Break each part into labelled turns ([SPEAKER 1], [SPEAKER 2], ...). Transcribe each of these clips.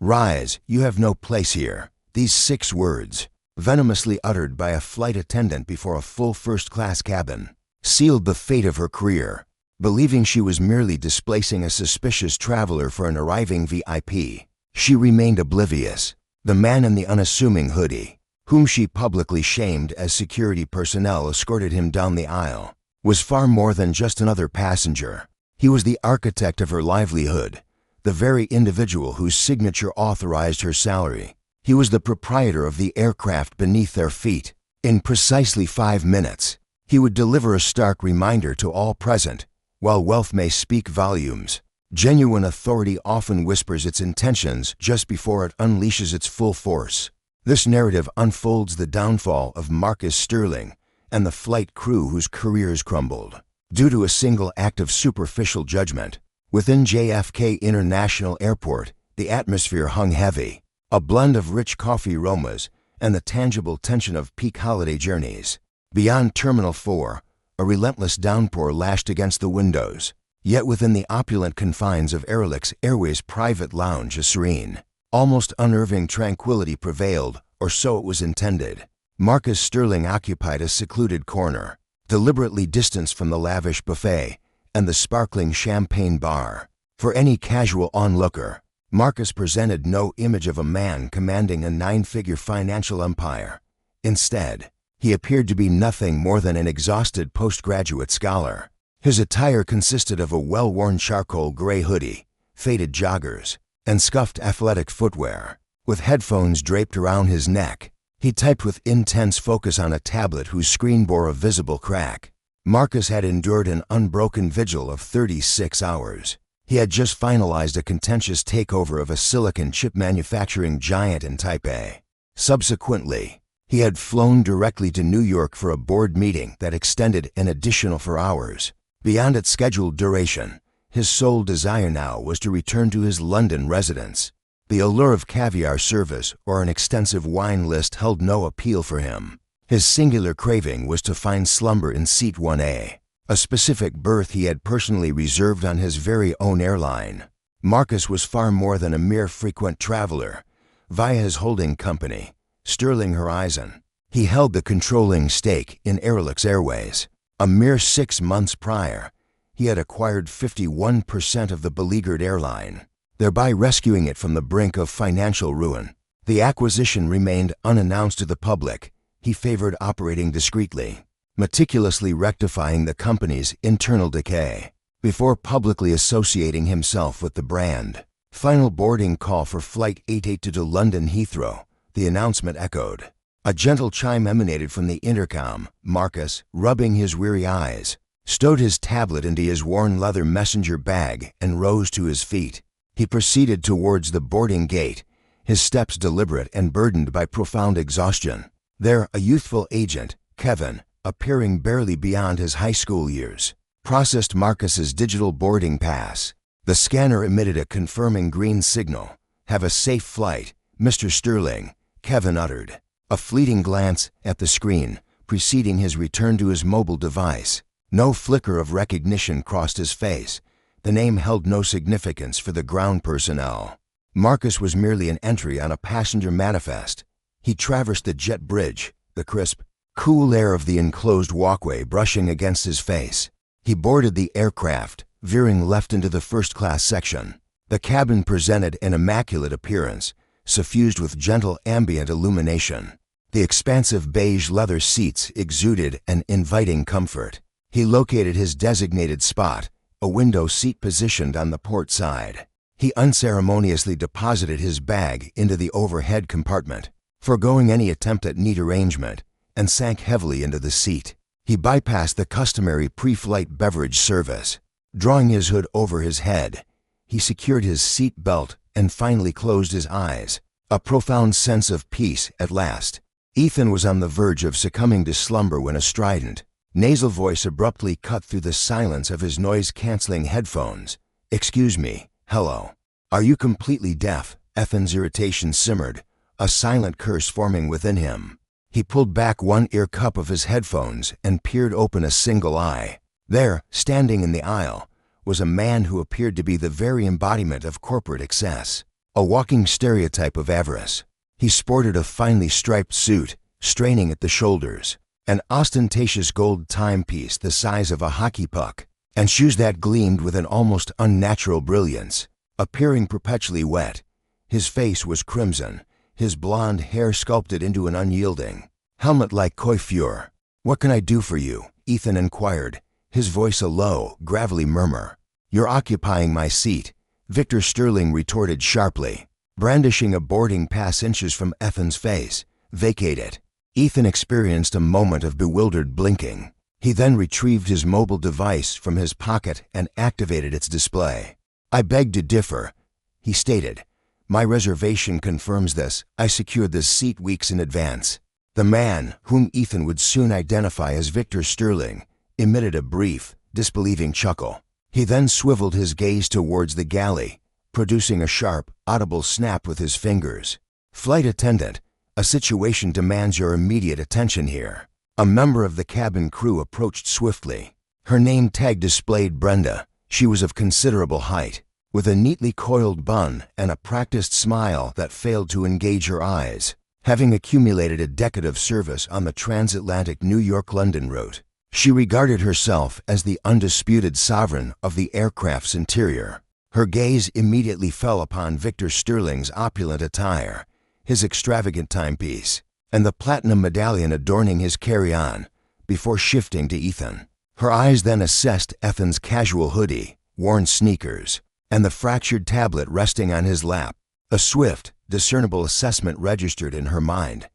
[SPEAKER 1] "Rise, you have no place here." These 6 words, venomously uttered by a flight attendant before a full first-class cabin, sealed the fate of her career. Believing she was merely displacing a suspicious traveler for an arriving VIP, she remained oblivious. The man in the unassuming hoodie, whom she publicly shamed as security personnel escorted him down the aisle, was far more than just another passenger. He was the architect of her livelihood, the very individual whose signature authorized her salary. He was the proprietor of the aircraft beneath their feet. In precisely 5 minutes, he would deliver a stark reminder to all present. While wealth may speak volumes, genuine authority often whispers its intentions just before it unleashes its full force. This narrative unfolds the downfall of Marcus Sterling and the flight crew whose careers crumbled due to a single act of superficial judgment. Within JFK International Airport, the atmosphere hung heavy, a blend of rich coffee aromas and the tangible tension of peak holiday journeys. Beyond Terminal 4, a relentless downpour lashed against the windows. Yet within the opulent confines of Airlix Airways' private lounge, a serene, almost unnerving tranquility prevailed, or so it was intended. Marcus Sterling occupied a secluded corner, deliberately distanced from the lavish buffet and the sparkling champagne bar. For any casual onlooker, Marcus presented no image of a man commanding a 9-figure financial empire. Instead, he appeared to be nothing more than an exhausted postgraduate scholar. His attire consisted of a well-worn charcoal gray hoodie, faded joggers, and scuffed athletic footwear. With headphones draped around his neck, he typed with intense focus on a tablet whose screen bore a visible crack. Marcus had endured an unbroken vigil of 36 hours. He had just finalized a contentious takeover of a silicon chip manufacturing giant in Taipei. Subsequently, he had flown directly to New York for a board meeting that extended an additional 4 hours. Beyond its scheduled duration, his sole desire now was to return to his London residence. The allure of caviar service or an extensive wine list held no appeal for him. His singular craving was to find slumber in Seat 1A, a specific berth he had personally reserved on his very own airline. Marcus was far more than a mere frequent traveler. Via his holding company, Sterling Horizon, he held the controlling stake in Airlix Airways. A mere 6 months prior, he had acquired 51% of the beleaguered airline, thereby rescuing it from the brink of financial ruin. The acquisition remained unannounced to the public. He favored operating discreetly, meticulously rectifying the company's internal decay before publicly associating himself with the brand. Final boarding call for Flight 88 to London Heathrow, the announcement echoed. A gentle chime emanated from the intercom. Marcus, rubbing his weary eyes, stowed his tablet into his worn leather messenger bag and rose to his feet. He proceeded towards the boarding gate, his steps deliberate and burdened by profound exhaustion. There, a youthful agent, Kevin, appearing barely beyond his high school years, processed Marcus's digital boarding pass. The scanner emitted a confirming green signal. "Have a safe flight, Mr. Sterling," Kevin uttered. A fleeting glance at the screen preceding his return to his mobile device. No flicker of recognition crossed his face. The name held no significance for the ground personnel. Marcus was merely an entry on a passenger manifest. He traversed the jet bridge, the crisp, cool air of the enclosed walkway brushing against his face. He boarded the aircraft, veering left into the first-class section. The cabin presented an immaculate appearance, suffused with gentle ambient illumination. The expansive beige leather seats exuded an inviting comfort. He located his designated spot, a window seat positioned on the port side. He unceremoniously deposited his bag into the overhead compartment, foregoing any attempt at neat arrangement, and sank heavily into the seat. He bypassed the customary pre-flight beverage service. Drawing his hood over his head, he secured his seat belt and finally closed his eyes. A profound sense of peace at last. Ethan was on the verge of succumbing to slumber when a strident, nasal voice abruptly cut through the silence of his noise-canceling headphones. "Excuse me, hello. Are you completely deaf?" Ethan's irritation simmered, a silent curse forming within him. He pulled back one ear cup of his headphones and peered open a single eye. There, standing in the aisle, was a man who appeared to be the very embodiment of corporate excess. a walking stereotype of avarice. He sported a finely striped suit, straining at the shoulders, an ostentatious gold timepiece the size of a hockey puck, and shoes that gleamed with an almost unnatural brilliance. Appearing perpetually wet, his face was crimson, his blonde hair sculpted into an unyielding, helmet-like coiffure. "What can I do for you?" Ethan inquired, his voice a low, gravelly murmur. "You're occupying my seat," Victor Sterling retorted sharply, brandishing a boarding pass inches from Ethan's face. "Vacate it." Ethan experienced a moment of bewildered blinking. He then retrieved his mobile device from his pocket and activated its display. "I beg to differ," he stated. "My reservation confirms this. I secured this seat weeks in advance." The man, whom Ethan would soon identify as Victor Sterling, emitted a brief, disbelieving chuckle. He then swiveled his gaze towards the galley, producing a sharp, audible snap with his fingers. "Flight attendant, a situation demands your immediate attention here." A member of the cabin crew approached swiftly. Her name tag displayed Brenda. She was of considerable height, with a neatly coiled bun and a practiced smile that failed to engage her eyes. Having accumulated a decade of service on the transatlantic New York-London route, she regarded herself as the undisputed sovereign of the aircraft's interior. Her gaze immediately fell upon Victor Sterling's opulent attire, his extravagant timepiece, and the platinum medallion adorning his carry-on, before shifting to Ethan. Her eyes then assessed Ethan's casual hoodie, worn sneakers, and the fractured tablet resting on his lap. A swift, discernible assessment registered in her mind.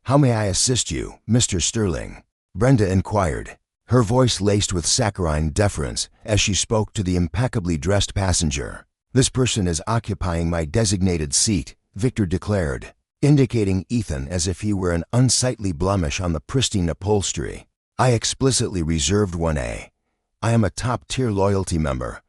[SPEAKER 1] "How may I assist you, Mr. Sterling?" Brenda inquired, her voice laced with saccharine deference as she spoke to the impeccably dressed passenger. "This person is occupying my designated seat," Victor declared, indicating Ethan as if he were an unsightly blemish on the pristine upholstery. "I explicitly reserved 1A. I am a top-tier loyalty member.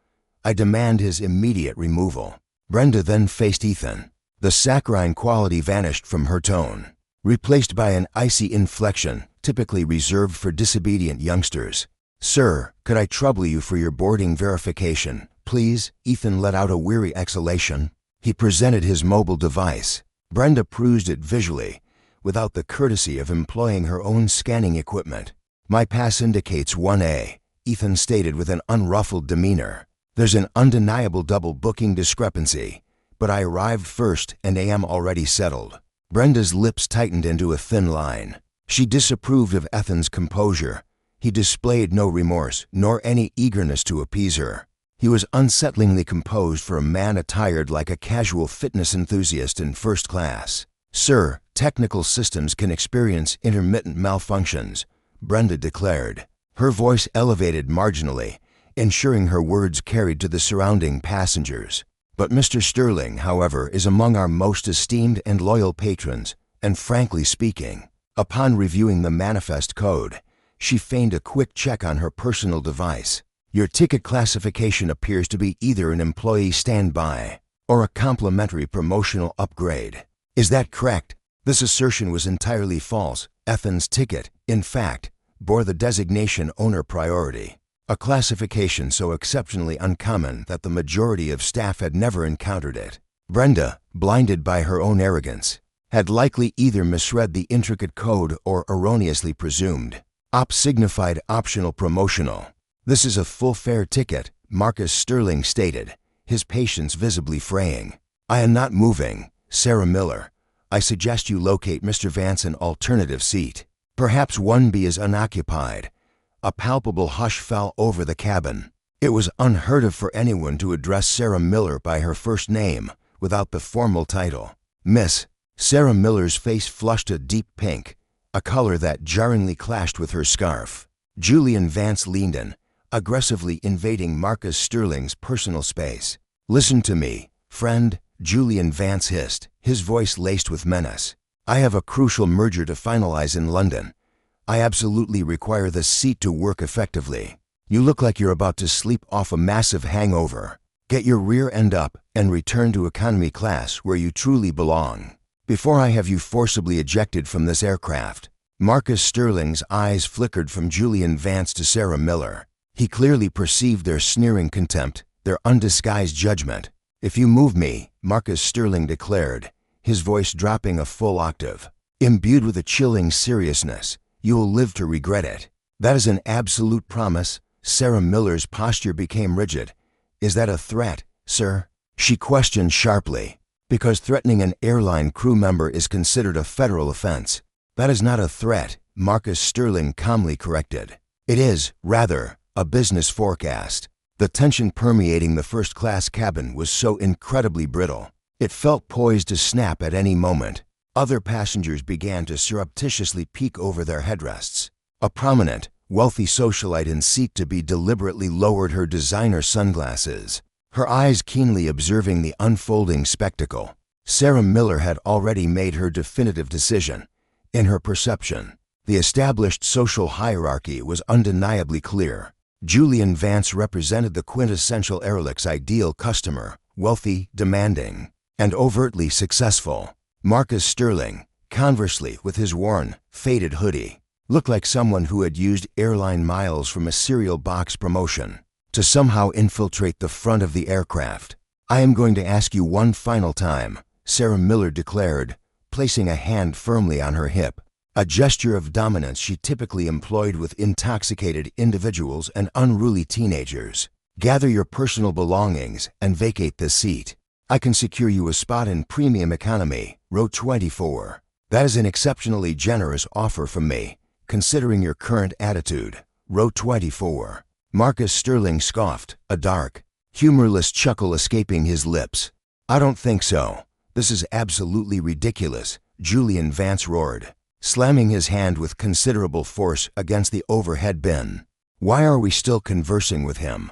[SPEAKER 1] I demand his immediate removal." Brenda then faced Ethan. The saccharine quality vanished from her tone, replaced by an icy inflection typically reserved for disobedient youngsters. "Sir, could I trouble you for your boarding verification, please?" Ethan let out a weary exhalation. He presented his mobile device. Brenda perused it visually, without the courtesy of employing her own scanning equipment. "My pass indicates 1A, Ethan stated with an unruffled demeanor. "There's an undeniable double booking discrepancy, but I arrived first and am already settled." Brenda's lips tightened into a thin line. She disapproved of Ethan's composure. He displayed no remorse, nor any eagerness to appease her. He was unsettlingly composed for a man attired like a casual fitness enthusiast in first class. "Sir, technical systems can experience intermittent malfunctions," Brenda declared. Her voice elevated marginally, ensuring her words carried to the surrounding passengers. "But Mr. Sterling, however, is among our most esteemed and loyal patrons, and frankly speaking," upon reviewing the manifest code, she feigned a quick check on her personal device. "Your ticket classification appears to be either an employee standby or a complimentary promotional upgrade. Is that correct?" This assertion was entirely false. Ethan's ticket, in fact, bore the designation owner priority, a classification so exceptionally uncommon that the majority of staff had never encountered it. Brenda, blinded by her own arrogance, had likely either misread the intricate code or erroneously presumed. "Op signified optional promotional. This is a full-fare ticket," Marcus Sterling stated, his patience visibly fraying. "I am not moving, Sarah Miller. I suggest you locate Mr. Vance an alternative seat. Perhaps 1B is unoccupied." A palpable hush fell over the cabin. It was unheard of for anyone to address Sarah Miller by her first name without the formal title. "Miss." Sarah Miller's face flushed a deep pink, a color that jarringly clashed with her scarf. Julian Vance leaned in, aggressively invading Marcus Sterling's personal space. "Listen to me, friend," Julian Vance hissed, his voice laced with menace. "I have a crucial merger to finalize in London. I absolutely require this seat to work effectively. You look like you're about to sleep off a massive hangover. Get your rear end up and return to economy class where you truly belong, before I have you forcibly ejected from this aircraft." Marcus Sterling's eyes flickered from Julian Vance to Sarah Miller. He clearly perceived their sneering contempt, their undisguised judgment. "If you move me," Marcus Sterling declared, his voice dropping a full octave, imbued with a chilling seriousness, "you will live to regret it." "That is an absolute promise." Sarah Miller's posture became rigid. "Is that a threat, sir?" she questioned sharply. "Because threatening an airline crew member is considered a federal offense." "That is not a threat," Marcus Sterling calmly corrected. "It is, rather, a business forecast." The tension permeating the first-class cabin was so incredibly brittle. It felt poised to snap at any moment. Other passengers began to surreptitiously peek over their headrests. A prominent, wealthy socialite in seat to be deliberately lowered her designer sunglasses, her eyes keenly observing the unfolding spectacle. Sarah Miller had already made her definitive decision. In her perception, the established social hierarchy was undeniably clear. Julian Vance represented the quintessential Airlick's ideal customer, wealthy, demanding, and overtly successful. Marcus Sterling, conversely, with his worn, faded hoodie, looked like someone who had used airline miles from a cereal box promotion to somehow infiltrate the front of the aircraft. "I am going to ask you one final time," Sarah Miller declared, placing a hand firmly on her hip, a gesture of dominance she typically employed with intoxicated individuals and unruly teenagers. "Gather your personal belongings and vacate this seat. I can secure you a spot in premium economy, row 24. That is an exceptionally generous offer from me, considering your current attitude, row 24. Marcus Sterling scoffed, a dark, humorless chuckle escaping his lips. "I don't think so. This is absolutely ridiculous," Julian Vance roared, slamming his hand with considerable force against the overhead bin. "Why are we still conversing with him?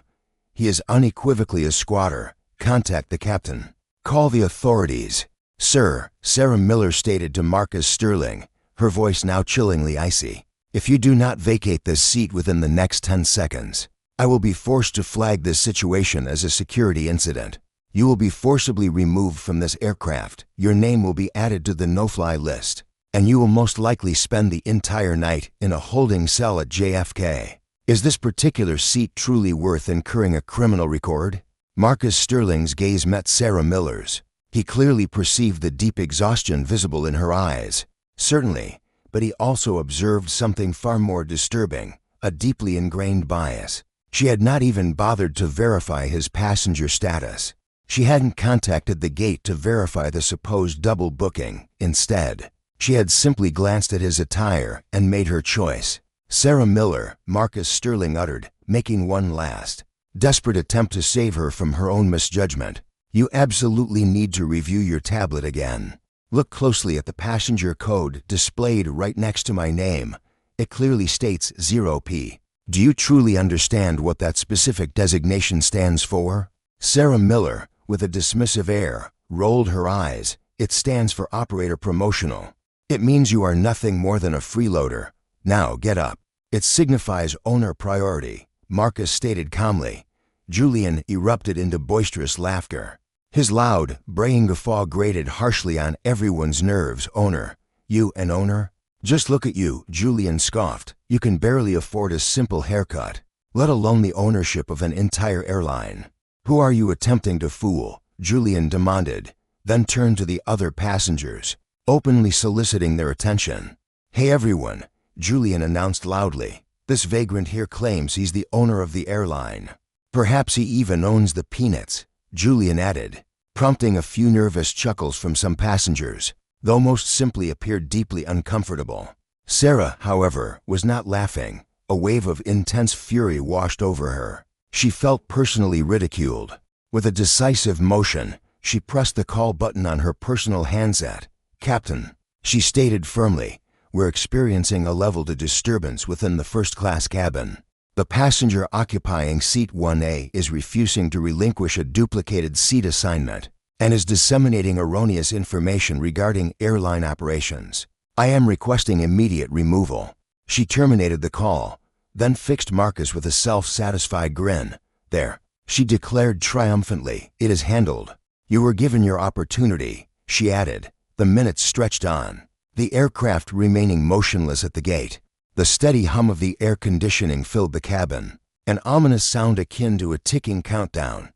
[SPEAKER 1] He is unequivocally a squatter. Contact the captain. Call the authorities." "Sir," Sarah Miller stated to Marcus Sterling, her voice now chillingly icy, "if you do not vacate this seat within the next 10 seconds, I will be forced to flag this situation as a security incident. You will be forcibly removed from this aircraft, your name will be added to the no-fly list, and you will most likely spend the entire night in a holding cell at JFK. Is this particular seat truly worth incurring a criminal record?" Marcus Sterling's gaze met Sarah Miller's. He clearly perceived the deep exhaustion visible in her eyes. Certainly, but he also observed something far more disturbing, a deeply ingrained bias. She had not even bothered to verify his passenger status. She hadn't contacted the gate to verify the supposed double booking. Instead, she had simply glanced at his attire and made her choice. "Sarah Miller," Marcus Sterling uttered, making one last, desperate attempt to save her from her own misjudgment. "You absolutely need to review your tablet again. Look closely at the passenger code displayed right next to my name. It clearly states 0P. Do you truly understand what that specific designation stands for?" Sarah Miller, with a dismissive air, rolled her eyes. "It stands for operator promotional. It means you are nothing more than a freeloader. Now get up." "It signifies owner priority," Marcus stated calmly. Julian erupted into boisterous laughter. His loud, braying guffaw grated harshly on everyone's nerves. "Owner? You an owner? Just look at you," Julian scoffed. "You can barely afford a simple haircut, let alone the ownership of an entire airline. Who are you attempting to fool?" Julian demanded, then turned to the other passengers, openly soliciting their attention. "Hey everyone," Julian announced loudly. "This vagrant here claims he's the owner of the airline. Perhaps he even owns the peanuts," Julian added, prompting a few nervous chuckles from some passengers, though most simply appeared deeply uncomfortable. Sarah, however, was not laughing. A wave of intense fury washed over her. She felt personally ridiculed. With a decisive motion, she pressed the call button on her personal handset. "Captain," she stated firmly, "we're experiencing a level of disturbance within the first-class cabin. The passenger occupying seat 1A is refusing to relinquish a duplicated seat assignment and is disseminating erroneous information regarding airline operations. I am requesting immediate removal." She terminated the call, then fixed Marcus with a self-satisfied grin. "There," she declared triumphantly, "it is handled. You were given your opportunity," she added. The minutes stretched on, the aircraft remaining motionless at the gate. The steady hum of the air conditioning filled the cabin, an ominous sound akin to a ticking countdown.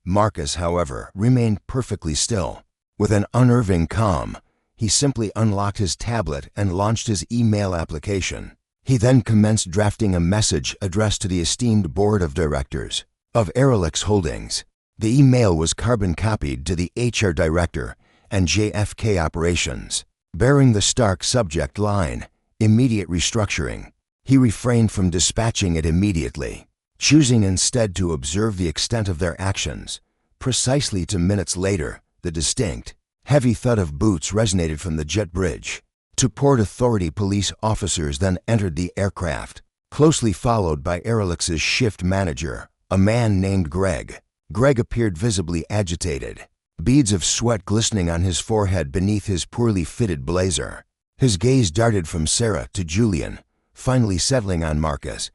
[SPEAKER 1] Marcus, however, remained perfectly still. With an unnerving calm, he simply unlocked his tablet and launched his email application. He then commenced drafting a message addressed to the esteemed board of directors of Airlix Holdings. The email was carbon copied to the HR director and JFK operations, bearing the stark subject line, "Immediate restructuring." He refrained from dispatching it immediately, choosing instead to observe the extent of their actions. Precisely 2 minutes later, the distinct, heavy thud of boots resonated from the jet bridge. Two Port Authority police officers then entered the aircraft, closely followed by Airlix's shift manager, a man named Greg. Greg appeared visibly agitated, beads of sweat glistening on his forehead beneath his poorly fitted blazer. His gaze darted from Sarah to Julian, finally settling on Marcus.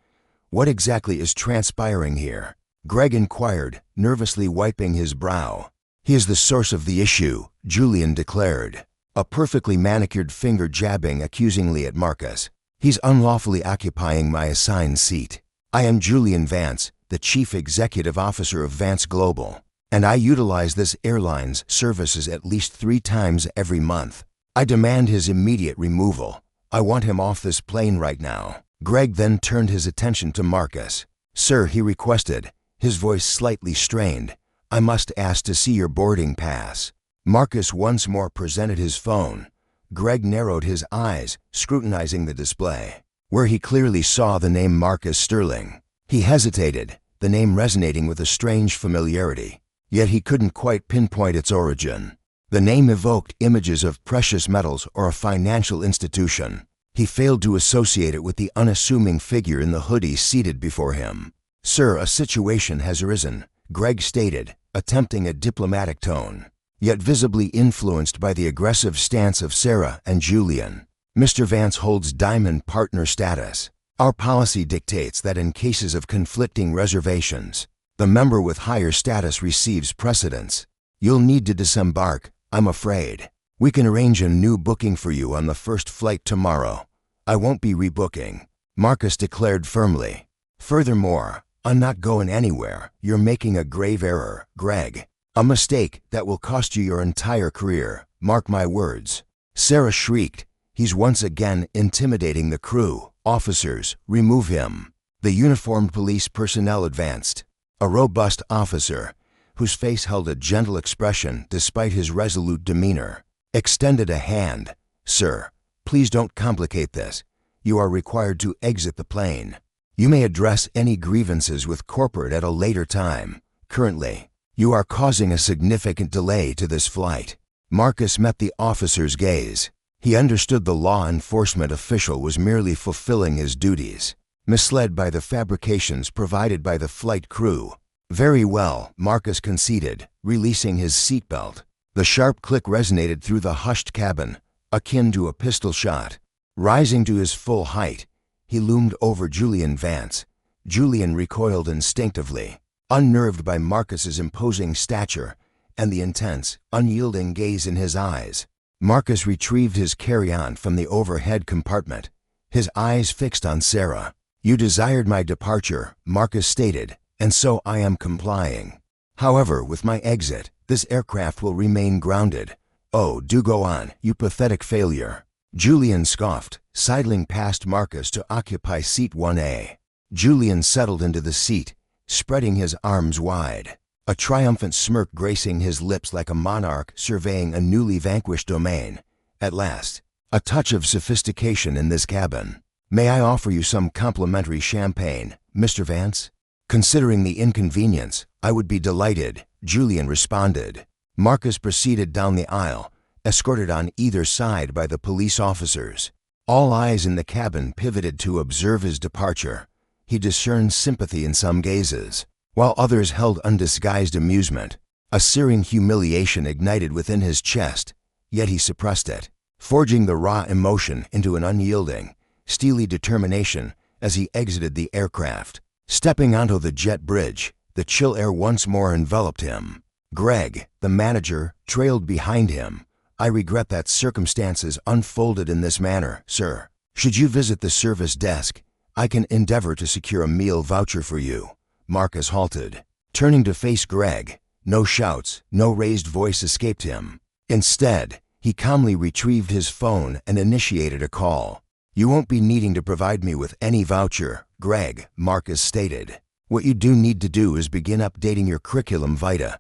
[SPEAKER 1] "What exactly is transpiring here?" Greg inquired, nervously wiping his brow. "He is the source of the issue," Julian declared, a perfectly manicured finger jabbing accusingly at Marcus. "He's unlawfully occupying my assigned seat. I am Julian Vance, the Chief Executive Officer of Vance Global, and I utilize this airline's services at least 3 times every month. I demand his immediate removal. I want him off this plane right now." Greg then turned his attention to Marcus. "Sir," he requested, his voice slightly strained, "I must ask to see your boarding pass." Marcus once more presented his phone. Greg narrowed his eyes, scrutinizing the display, where he clearly saw the name Marcus Sterling. He hesitated, the name resonating with a strange familiarity, yet he couldn't quite pinpoint its origin. The name evoked images of precious metals or a financial institution. He failed to associate it with the unassuming figure in the hoodie seated before him. "Sir, a situation has arisen," Greg stated, attempting a diplomatic tone, yet visibly influenced by the aggressive stance of Sarah and Julian. "Mr. Vance holds diamond partner status. Our policy dictates that in cases of conflicting reservations, the member with higher status receives precedence. You'll need to disembark, I'm afraid. We can arrange a new booking for you on the first flight tomorrow. I won't be rebooking," Marcus declared firmly. "Furthermore, I'm not going anywhere. You're making a grave error, Greg. A mistake that will cost you your entire career. Mark my words." Sarah shrieked. "He's once again intimidating the crew. Officers, remove him." The uniformed police personnel advanced. A robust officer, whose face held a gentle expression despite his resolute demeanor, extended a hand. "Sir, please don't complicate this. You are required to exit the plane. You may address any grievances with corporate at a later time. Currently, you are causing a significant delay to this flight." Marcus met the officer's gaze. He understood the law enforcement official was merely fulfilling his duties, misled by the fabrications provided by the flight crew. "Very well," Marcus conceded, releasing his seatbelt. The sharp click resonated through the hushed cabin, akin to a pistol shot. Rising to his full height, he loomed over Julian Vance. Julian recoiled instinctively, unnerved by Marcus's imposing stature and the intense, unyielding gaze in his eyes. Marcus retrieved his carry-on from the overhead compartment, his eyes fixed on Sarah. "You desired my departure," Marcus stated, "and so I am complying. However, with my exit, this aircraft will remain grounded." "Oh, do go on, you pathetic failure," Julian scoffed, sidling past Marcus to occupy seat 1A. Julian settled into the seat, spreading his arms wide, a triumphant smirk gracing his lips like a monarch surveying a newly vanquished domain. "At last, a touch of sophistication in this cabin. May I offer you some complimentary champagne, Mr. Vance?" "Considering the inconvenience, I would be delighted," Julian responded. Marcus proceeded down the aisle, escorted on either side by the police officers. All eyes in the cabin pivoted to observe his departure. He discerned sympathy in some gazes, while others held undisguised amusement. A searing humiliation ignited within his chest, yet he suppressed it, forging the raw emotion into an unyielding, steely determination as he exited the aircraft. Stepping onto the jet bridge, the chill air once more enveloped him. Greg, the manager, trailed behind him. "I regret that circumstances unfolded in this manner, sir. Should you visit the service desk, I can endeavor to secure a meal voucher for you." Marcus halted, turning to face Greg. No shouts, no raised voice escaped him. Instead, he calmly retrieved his phone and initiated a call. "You won't be needing to provide me with any voucher, Greg," Marcus stated. "What you do need to do is begin updating your curriculum vitae."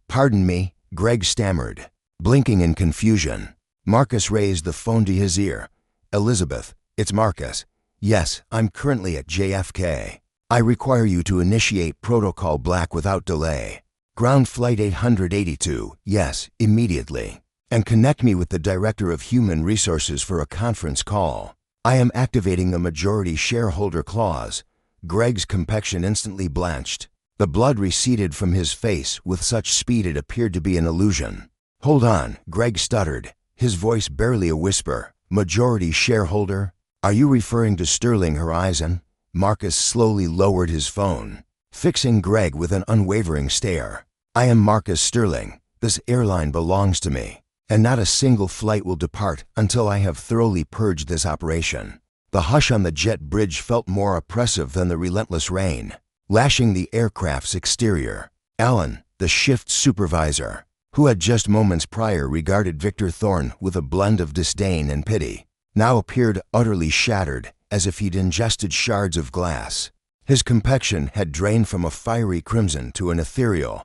[SPEAKER 1] "Pardon me," Greg stammered, blinking in confusion. Marcus raised the phone to his ear. "Elizabeth, it's Marcus. Yes, I'm currently at JFK. I require you to initiate Protocol Black without delay. Ground Flight 882, yes, immediately. And connect me with the Director of Human Resources for a conference call. I am activating the majority shareholder clause." Greg's complexion instantly blanched. The blood receded from his face with such speed it appeared to be an illusion. "Hold on," Greg stuttered, his voice barely a whisper. "Majority shareholder? Are you referring to Sterling Horizon?" Marcus slowly lowered his phone, fixing Greg with an unwavering stare. "I am Marcus Sterling. This airline belongs to me, and not a single flight will depart until I have thoroughly purged this operation." The hush on the jet bridge felt more oppressive than the relentless rain, lashing the aircraft's exterior. Alan, the shift supervisor, who had just moments prior regarded Victor Thorne with a blend of disdain and pity, now appeared utterly shattered, as if he'd ingested shards of glass. His complexion had drained from a fiery crimson to an ethereal,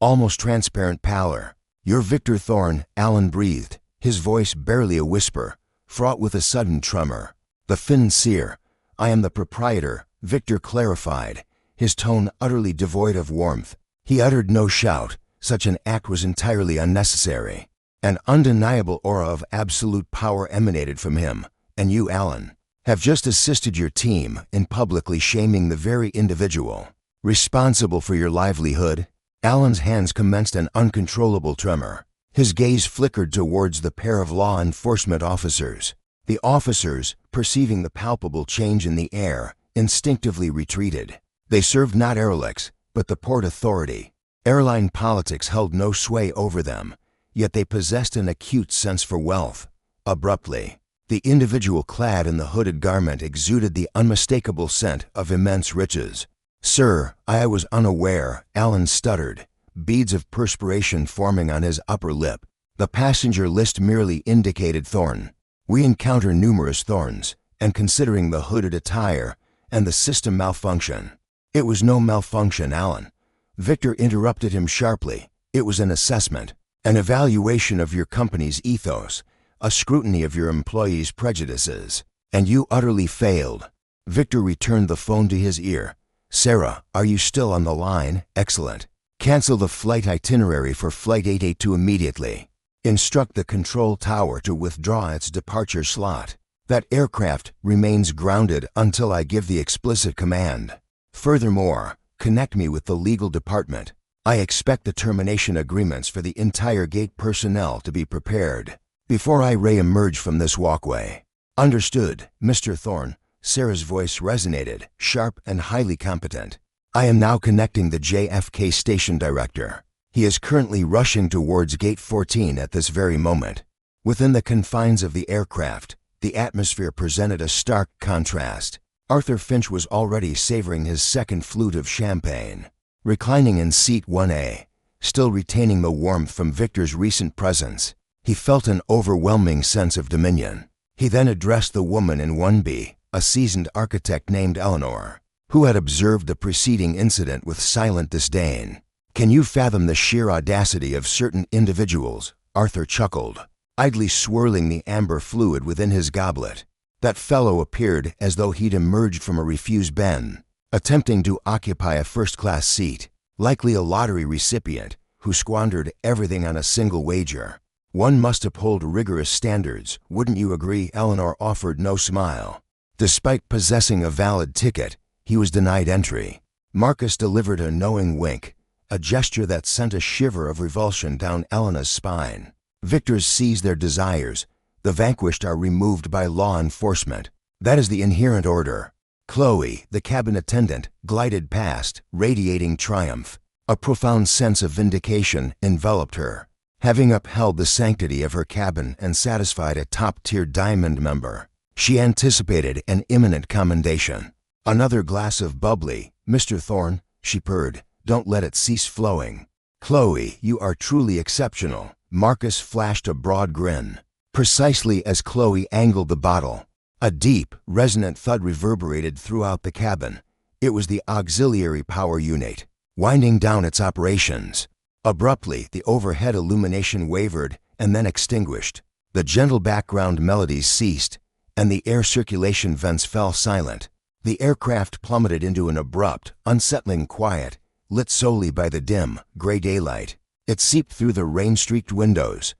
[SPEAKER 1] almost transparent pallor. "You're Victor Thorne," Alan breathed, his voice barely a whisper, fraught with a sudden tremor. "The financier. I am the proprietor," Victor clarified, his tone utterly devoid of warmth. He uttered no shout. Such an act was entirely unnecessary. An undeniable aura of absolute power emanated from him, and you, Alan, have just assisted your team in publicly shaming the very individual responsible for your livelihood. Alan's hands commenced an uncontrollable tremor. His gaze flickered towards the pair of law enforcement officers. The officers, perceiving the palpable change in the air, instinctively retreated. They served not Aerolix, but the Port Authority. Airline politics held no sway over them, yet they possessed an acute sense for wealth. Abruptly, the individual clad in the hooded garment exuded the unmistakable scent of immense riches. "Sir, I was unaware," Alan stuttered, beads of perspiration forming on his upper lip. The passenger list merely indicated Thorne. "We encounter numerous Thorns, and considering the hooded attire and the system malfunction." "It was no malfunction, Alan," Victor interrupted him sharply. "It was an assessment, an evaluation of your company's ethos, a scrutiny of your employees' prejudices, and you utterly failed." Victor returned the phone to his ear. "Sarah, are you still on the line? Excellent. Cancel the flight itinerary for Flight 882 immediately. Instruct the control tower to withdraw its departure slot. That aircraft remains grounded until I give the explicit command. Furthermore, connect me with the legal department. I expect the termination agreements for the entire gate personnel to be prepared before I re-emerge from this walkway." "Understood, Mr. Thorne." Sarah's voice resonated, sharp and highly competent. "I am now connecting the JFK station director. He is currently rushing towards Gate 14 at this very moment." Within the confines of the aircraft, the atmosphere presented a stark contrast. Arthur Finch was already savoring his second flute of champagne. Reclining in seat 1A, still retaining the warmth from Victor's recent presence, he felt an overwhelming sense of dominion. He then addressed the woman in 1B, a seasoned architect named Eleanor, who had observed the preceding incident with silent disdain. "Can you fathom the sheer audacity of certain individuals?" Arthur chuckled, idly swirling the amber fluid within his goblet. "That fellow appeared as though he'd emerged from a refused bin, attempting to occupy a first-class seat, likely a lottery recipient who squandered everything on a single wager. One must uphold rigorous standards, wouldn't you agree?" Eleanor offered no smile. Despite possessing a valid ticket, he was denied entry. Marcus delivered a knowing wink, a gesture that sent a shiver of revulsion down Elena's spine. Victors seize their desires. The vanquished are removed by law enforcement. That is the inherent order. Chloe, the cabin attendant, glided past, radiating triumph. A profound sense of vindication enveloped her. Having upheld the sanctity of her cabin and satisfied a top-tier diamond member, she anticipated an imminent commendation. "Another glass of bubbly, Mr. Thorne," she purred. "Don't let it cease flowing." "Chloe, you are truly exceptional." Marcus flashed a broad grin. Precisely as Chloe angled the bottle, a deep, resonant thud reverberated throughout the cabin. It was the auxiliary power unit, winding down its operations. Abruptly, the overhead illumination wavered and then extinguished. The gentle background melodies ceased, and the air circulation vents fell silent. The aircraft plummeted into an abrupt, unsettling quiet, lit solely by the dim, gray daylight. It seeped through the rain-streaked windows.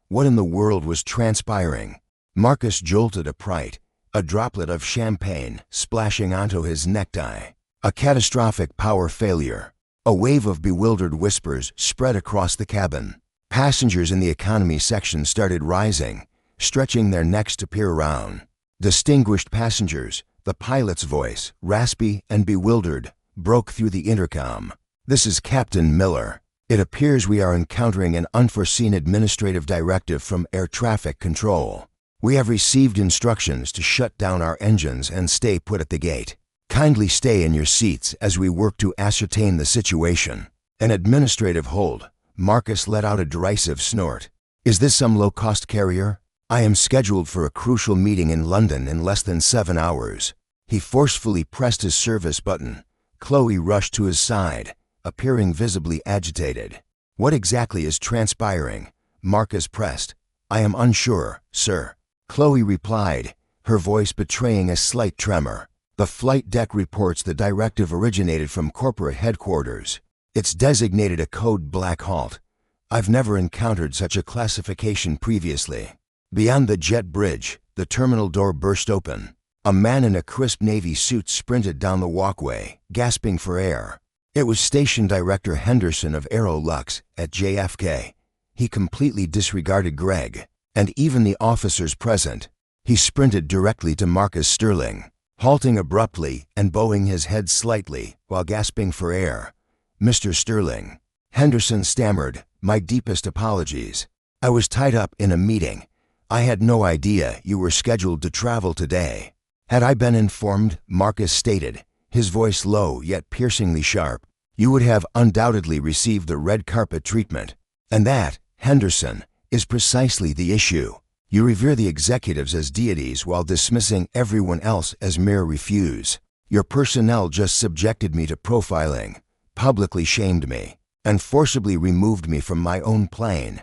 [SPEAKER 1] What in the world was transpiring? Marcus jolted upright, a droplet of champagne splashing onto his necktie. A catastrophic power failure. A wave of bewildered whispers spread across the cabin. Passengers in the economy section started rising, stretching their necks to peer around. Distinguished passengers, the pilot's voice, raspy and bewildered, broke through the intercom. "This is Captain Miller. It appears we are encountering an unforeseen administrative directive from air traffic control. We have received instructions to shut down our engines and stay put at the gate. Kindly stay in your seats as we work to ascertain the situation." An administrative hold. Marcus let out a derisive snort. "Is this some low-cost carrier? I am scheduled for a crucial meeting in London in less than 7 hours." He forcefully pressed his service button. Chloe rushed to his side, appearing visibly agitated. "What exactly is transpiring?" Marcus pressed. "I am unsure, sir." Chloe replied, her voice betraying a slight tremor. "The flight deck reports the directive originated from corporate headquarters. It's designated a code black halt. I've never encountered such a classification previously." Beyond the jet bridge, the terminal door burst open. A man in a crisp navy suit sprinted down the walkway, gasping for air. It was Station Director Henderson of Aerolux at JFK. He completely disregarded Greg, and even the officers present. He sprinted directly to Marcus Sterling, halting abruptly and bowing his head slightly while gasping for air. "Mr. Sterling." Henderson stammered, "My deepest apologies. I was tied up in a meeting. I had no idea you were scheduled to travel today." "Had I been informed," Marcus stated, his voice low yet piercingly sharp, "you would have undoubtedly received the red carpet treatment. And that, Henderson, is precisely the issue. You revere the executives as deities while dismissing everyone else as mere refuse. Your personnel just subjected me to profiling, publicly shamed me, and forcibly removed me from my own plane."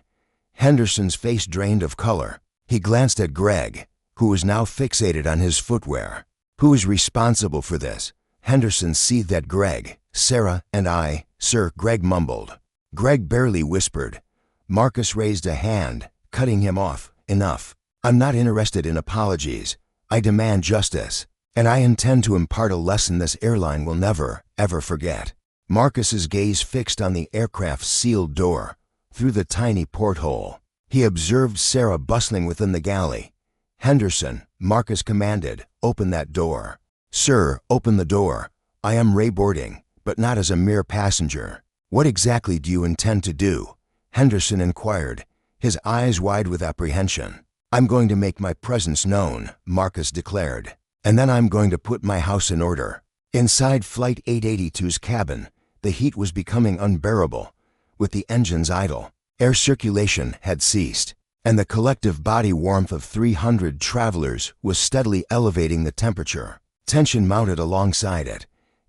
[SPEAKER 1] Henderson's face drained of color. He glanced at Greg, who was now fixated on his footwear. "Who is responsible for this?" Henderson seethed at Greg. "Sarah and I, sir," Greg mumbled. Greg barely whispered. Marcus raised a hand, cutting him off. "Enough. I'm not interested in apologies. I demand justice, and I intend to impart a lesson this airline will never, ever forget." Marcus's gaze fixed on the aircraft's sealed door. Through the tiny porthole, he observed Sarah bustling within the galley. "Henderson," Marcus commanded, "open that door." "Sir, open the door. I am rayboarding, but not as a mere passenger." "What exactly do you intend to do?" Henderson inquired, his eyes wide with apprehension. "I'm going to make my presence known," Marcus declared, "and then I'm going to put my house in order." Inside Flight 882's cabin, the heat was becoming unbearable. With the engines idle, air circulation had ceased, and the collective body warmth of 300 travelers was steadily elevating the temperature. Tension mounted alongside it.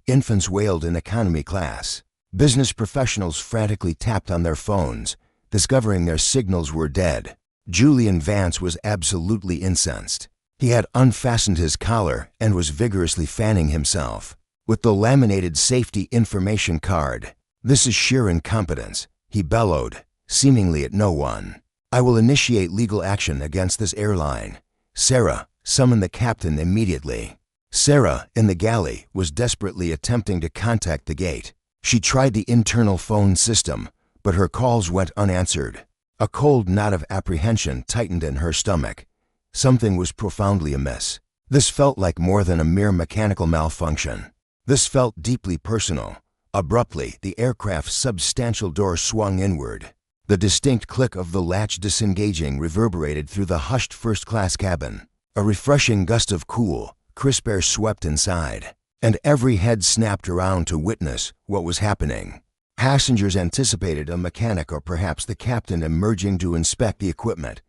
[SPEAKER 1] Infants wailed in economy class. Business professionals frantically tapped on their phones, discovering their signals were dead. Julian Vance was absolutely incensed. He had unfastened his collar and was vigorously fanning himself with the laminated safety information card. "This is sheer incompetence," he bellowed, seemingly at no one. "I will initiate legal action against this airline. Sarah, summon the captain immediately." Sarah, in the galley, was desperately attempting to contact the gate. She tried the internal phone system, but her calls went unanswered. A cold knot of apprehension tightened in her stomach. Something was profoundly amiss. This felt like more than a mere mechanical malfunction. This felt deeply personal. Abruptly, the aircraft's substantial door swung inward. The distinct click of the latch disengaging reverberated through the hushed first-class cabin. A refreshing gust of cool, crisp air swept inside, and every head snapped around to witness what was happening. Passengers anticipated a mechanic or perhaps the captain emerging to inspect the equipment.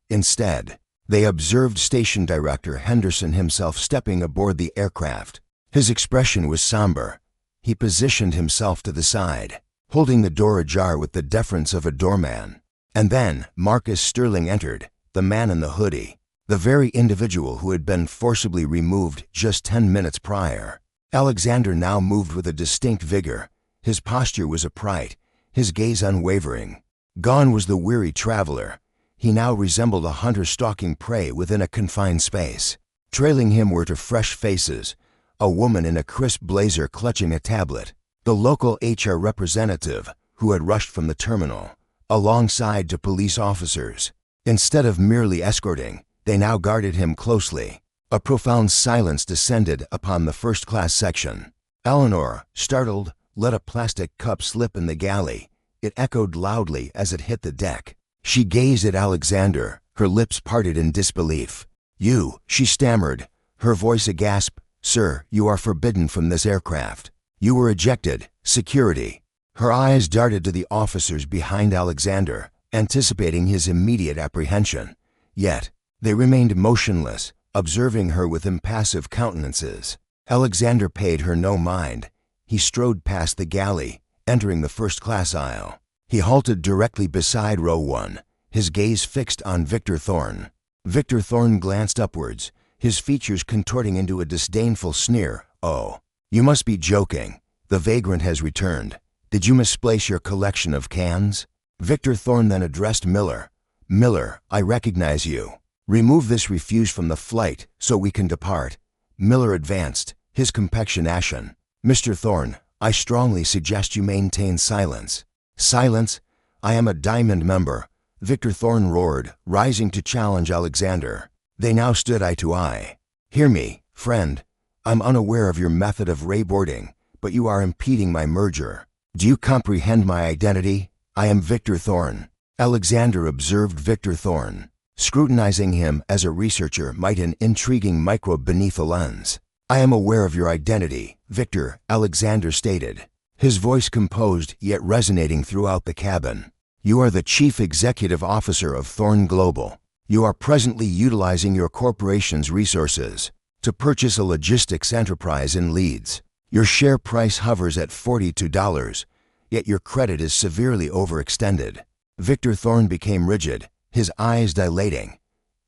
[SPEAKER 1] Instead, they observed Station Director Henderson himself stepping aboard the aircraft. His expression was somber. He positioned himself to the side, holding the door ajar with the deference of a doorman. And then Marcus Sterling entered, the man in the hoodie, the very individual who had been forcibly removed just 10 minutes prior. Alexander now moved with a distinct vigor. His posture was upright, his gaze unwavering. Gone was the weary traveler. He now resembled a hunter stalking prey within a confined space. Trailing him were two fresh faces, a woman in a crisp blazer clutching a tablet, the local HR representative who had rushed from the terminal, alongside two police officers. Instead of merely escorting, they now guarded him closely. A profound silence descended upon the first-class section. Eleanor, startled, let a plastic cup slip in the galley. It echoed loudly as it hit the deck. She gazed at Alexander, her lips parted in disbelief. "You," she stammered, her voice a gasp. "Sir, you are forbidden from this aircraft. You were ejected. Security." Her eyes darted to the officers behind Alexander, anticipating his immediate apprehension. Yet, they remained motionless, observing her with impassive countenances. Alexander paid her no mind. He strode past the galley, entering the first-class aisle. He halted directly beside row 1, his gaze fixed on Victor Thorne. Victor Thorne glanced upwards, his features contorting into a disdainful sneer. "Oh, you must be joking. The vagrant has returned. Did you misplace your collection of cans?" Victor Thorne then addressed Miller. "Miller, I recognize you. Remove this refuse from the flight so we can depart." Miller advanced, his complexion ashen. "Mr. Thorne, I strongly suggest you maintain silence." "Silence? I am a Diamond member," Victor Thorne roared, rising to challenge Alexander. They now stood eye to eye. "Hear me, friend. I'm unaware of your method of rayboarding, but you are impeding my merger. Do you comprehend my identity? I am Victor Thorne." Alexander observed Victor Thorne, scrutinizing him as a researcher might an intriguing microbe beneath a lens. "I am aware of your identity, Victor," Alexander stated, his voice composed yet resonating throughout the cabin. "You are the Chief Executive Officer of Thorne Global. You are presently utilizing your corporation's resources to purchase a logistics enterprise in Leeds. Your share price hovers at $42, yet your credit is severely overextended." Victor Thorne became rigid, his eyes dilating.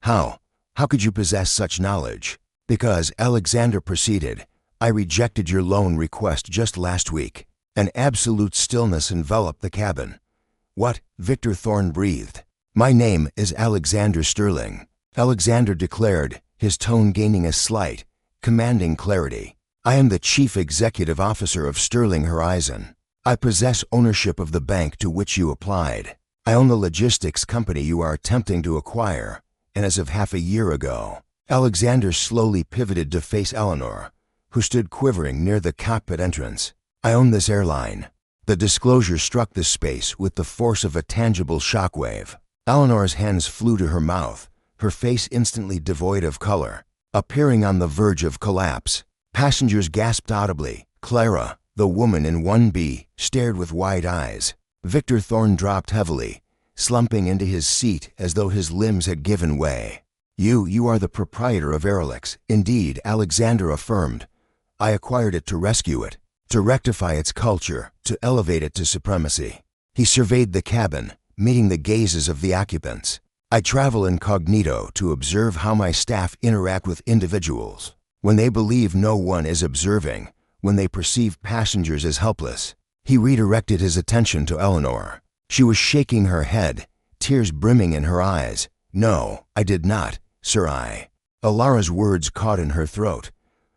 [SPEAKER 1] How could you possess such knowledge?" "Because," Alexander proceeded, "I rejected your loan request just last week." An absolute stillness enveloped the cabin. "What?" Victor Thorne breathed. "My name is Alexander Sterling," Alexander declared, his tone gaining a slight, commanding clarity. "I am the Chief Executive Officer of Sterling Horizon. I possess ownership of the bank to which you applied. I own the logistics company you are attempting to acquire, and as of half a year ago." Alexander slowly pivoted to face Eleanor, who stood quivering near the cockpit entrance. "I own this airline." The disclosure struck the space with the force of a tangible shockwave. Eleanor's hands flew to her mouth, her face instantly devoid of color, appearing on the verge of collapse. Passengers gasped audibly. Clara, the woman in 1B, stared with wide eyes. Victor Thorne dropped heavily, slumping into his seat as though his limbs had given way. You are the proprietor of Airlix." "Indeed," Alexander affirmed. "I acquired it to rescue it, to rectify its culture, to elevate it to supremacy." He surveyed the cabin, meeting the gazes of the occupants. "I travel incognito to observe how my staff interact with individuals. When they believe no one is observing, when they perceive passengers as helpless." He redirected his attention to Eleanor. She was shaking her head, tears brimming in her eyes. "No, I did not, sir. Alara's words caught in her throat.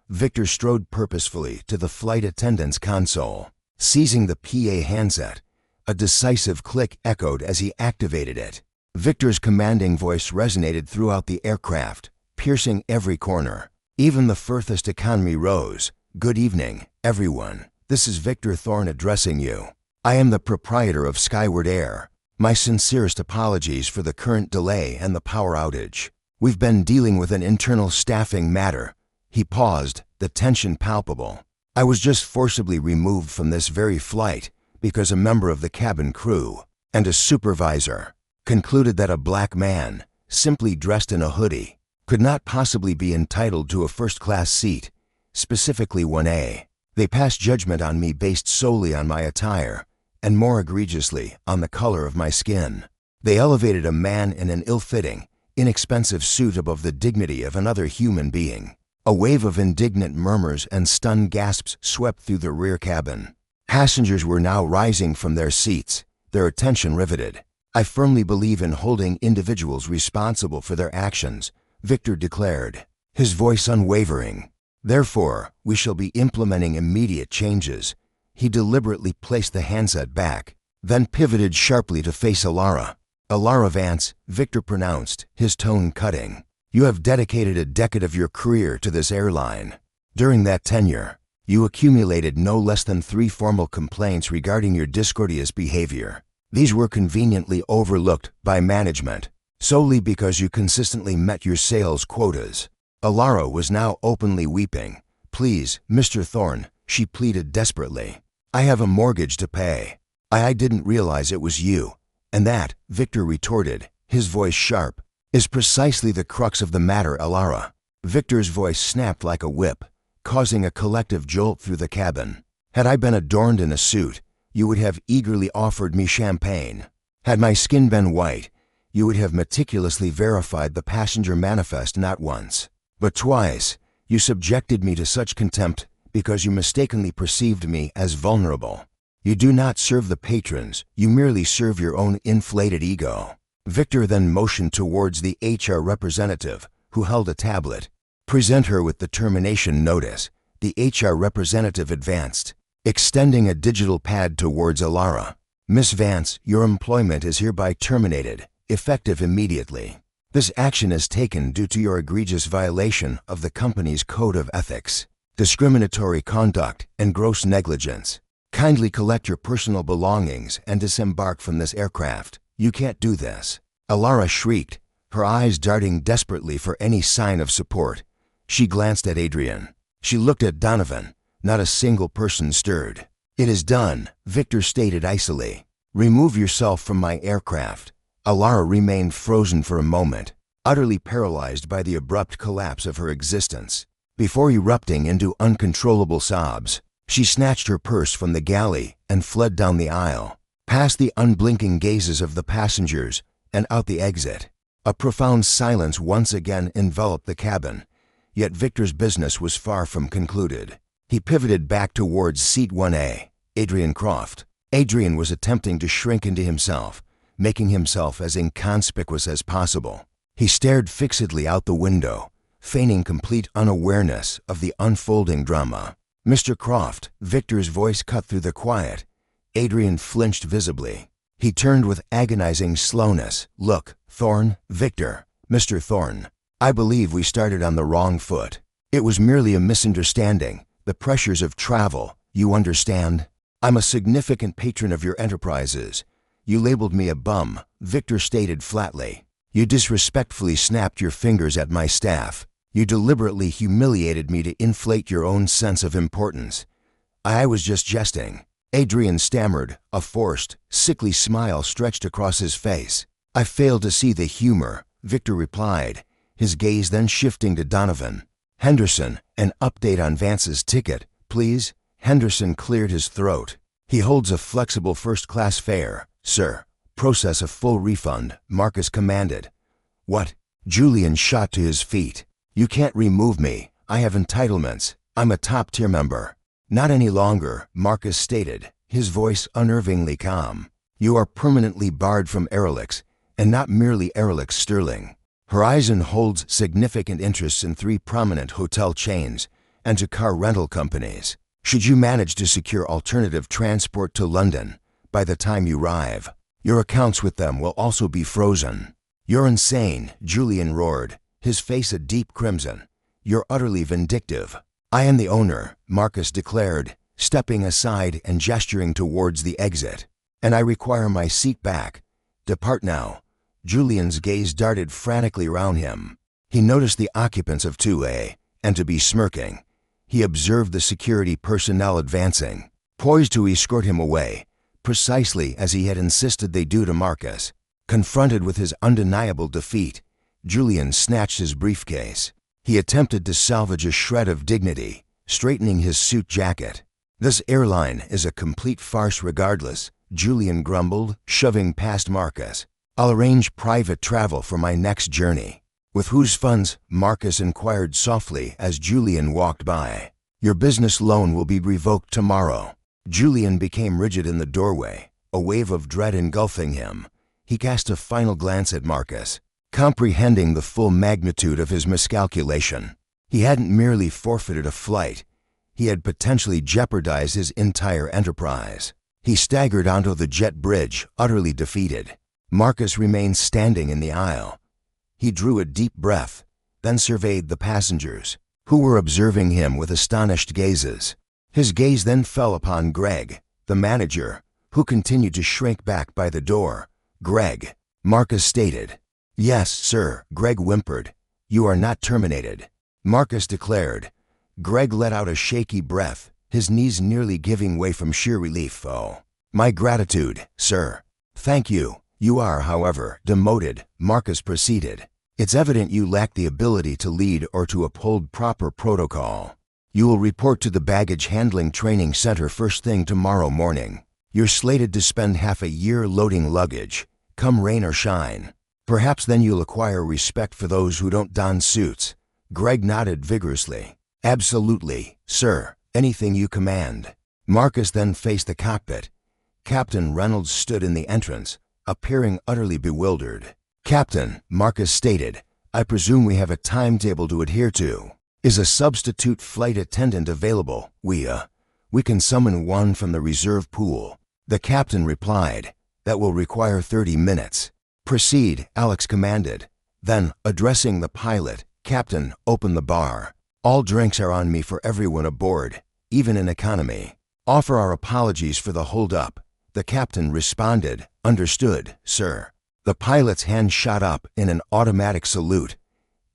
[SPEAKER 1] Victor strode purposefully to the flight attendant's console. Seizing the PA handset, a decisive click echoed as he activated it. Victor's commanding voice resonated throughout the aircraft, piercing every corner. Even the furthest economy rose. "Good evening, everyone. This is Victor Thorne addressing you. I am the proprietor of Skyward Air. My sincerest apologies for the current delay and the power outage. We've been dealing with an internal staffing matter." He paused, the tension palpable. "I was just forcibly removed from this very flight, because a member of the cabin crew and a supervisor concluded that a black man, simply dressed in a hoodie, could not possibly be entitled to a first-class seat, specifically 1A. They passed judgment on me based solely on my attire, and more egregiously, on the color of my skin. They elevated a man in an ill-fitting, inexpensive suit above the dignity of another human being. A wave of indignant murmurs and stunned gasps swept through the rear cabin. Passengers were now rising from their seats, their attention riveted. "I firmly believe in holding individuals responsible for their actions," Victor declared, his voice unwavering. "Therefore, we shall be implementing immediate changes." He deliberately placed the handset back, then pivoted sharply to face Alara. "Alara Vance," Victor pronounced, his tone cutting. "You have dedicated a decade of your career to this airline. During that tenure, you accumulated no less than 3 formal complaints regarding your discourteous behavior. These were conveniently overlooked by management, solely because you consistently met your sales quotas." Alara was now openly weeping. "Please, Mr. Thorne," she pleaded desperately. "I have a mortgage to pay. I didn't realize it was you." "And that," Victor retorted, his voice sharp, "is precisely the crux of the matter, Alara." Victor's voice snapped like a whip, causing a collective jolt through the cabin. "Had I been adorned in a suit, you would have eagerly offered me champagne. Had my skin been white, you would have meticulously verified the passenger manifest not once, but twice. You subjected me to such contempt because you mistakenly perceived me as vulnerable. You do not serve the patrons, you merely serve your own inflated ego." Victor then motioned towards the HR representative, who held a tablet. "Present her with the termination notice." The HR representative advanced, extending a digital pad towards Alara. "Miss Vance, your employment is hereby terminated, effective immediately. This action is taken due to your egregious violation of the company's code of ethics, discriminatory conduct, and gross negligence. Kindly collect your personal belongings and disembark from this aircraft." "You can't do this," Alara shrieked, her eyes darting desperately for any sign of support. She glanced at Adrian. She looked at Donovan. Not a single person stirred. "It is done," Victor stated icily. "Remove yourself from my aircraft." Alara remained frozen for a moment, utterly paralyzed by the abrupt collapse of her existence. Before erupting into uncontrollable sobs, she snatched her purse from the galley and fled down the aisle, past the unblinking gazes of the passengers and out the exit. A profound silence once again enveloped the cabin, yet Victor's business was far from concluded. He pivoted back towards seat 1A, Adrian Croft. Adrian was attempting to shrink into himself, making himself as inconspicuous as possible. He stared fixedly out the window, feigning complete unawareness of the unfolding drama. "Mr. Croft," Victor's voice cut through the quiet. Adrian flinched visibly. He turned with agonizing slowness. "Look, Thorne, Victor, Mr. Thorne, I believe we started on the wrong foot. It was merely a misunderstanding, the pressures of travel, you understand? I'm a significant patron of your enterprises. You labeled me a bum," Victor stated flatly. "You disrespectfully snapped your fingers at my staff. You deliberately humiliated me to inflate your own sense of importance." "I was just jesting," Adrian stammered, a forced, sickly smile stretched across his face. "I failed to see the humor," Victor replied, his gaze then shifting to Donovan. "Henderson, an update on Vance's ticket, please." Henderson cleared his throat. "He holds a flexible first-class fare, sir. Process a full refund," Marcus commanded. "What?" Julian shot to his feet. "You can't remove me. I have entitlements. I'm a top-tier member." "Not any longer," Marcus stated, his voice unnervingly calm. "You are permanently barred from Aerolix, and not merely Aerolix Sterling. Horizon holds significant interests in 3 prominent hotel chains and to car rental companies. Should you manage to secure alternative transport to London by the time you arrive, your accounts with them will also be frozen." "You're insane," Julian roared, his face a deep crimson. "You're utterly vindictive." "I am the owner," Marcus declared, stepping aside and gesturing towards the exit. "And I require my seat back. Depart now." Julian's gaze darted frantically around him. He noticed the occupants of 2A, and to be smirking, he observed the security personnel advancing, poised to escort him away. precisely as he had insisted they do to Marcus. Confronted with his undeniable defeat, Julian snatched his briefcase. He attempted to salvage a shred of dignity, straightening his suit jacket. "This airline is a complete farce regardless," Julian grumbled, shoving past Marcus. "I'll arrange private travel for my next journey." "With whose funds?" Marcus inquired softly as Julian walked by. "Your business loan will be revoked tomorrow." Julian became rigid in the doorway, a wave of dread engulfing him. He cast a final glance at Marcus, comprehending the full magnitude of his miscalculation. He hadn't merely forfeited a flight, he had potentially jeopardized his entire enterprise. He staggered onto the jet bridge, utterly defeated. Marcus remained standing in the aisle. He drew a deep breath, then surveyed the passengers, who were observing him with astonished gazes. His gaze then fell upon Greg, the manager, who continued to shrink back by the door. "Greg," Marcus stated. "Yes, sir," Greg whimpered. "You are not terminated," Marcus declared. Greg let out a shaky breath, his knees nearly giving way from sheer relief. "Oh, my gratitude, sir." "Thank you. You are, however, demoted," Marcus proceeded. "It's evident you lack the ability to lead or to uphold proper protocol. You will report to the baggage handling training center first thing tomorrow morning. You're slated to spend half a year loading luggage, come rain or shine. Perhaps then you'll acquire respect for those who don't don suits." Greg nodded vigorously. "Absolutely, sir. Anything you command." Marcus then faced the cockpit. Captain Reynolds stood in the entrance, appearing utterly bewildered. "Captain," Marcus stated, "I presume we have a timetable to adhere to. Is a substitute flight attendant available? We can summon one from the reserve pool." The captain replied, "That will require 30 minutes. "Proceed," Alex commanded. Then, addressing the pilot, "Captain, open the bar. All drinks are on me for everyone aboard, even in economy. Offer our apologies for the hold-up." The captain responded, "Understood, sir." The pilot's hand shot up in an automatic salute.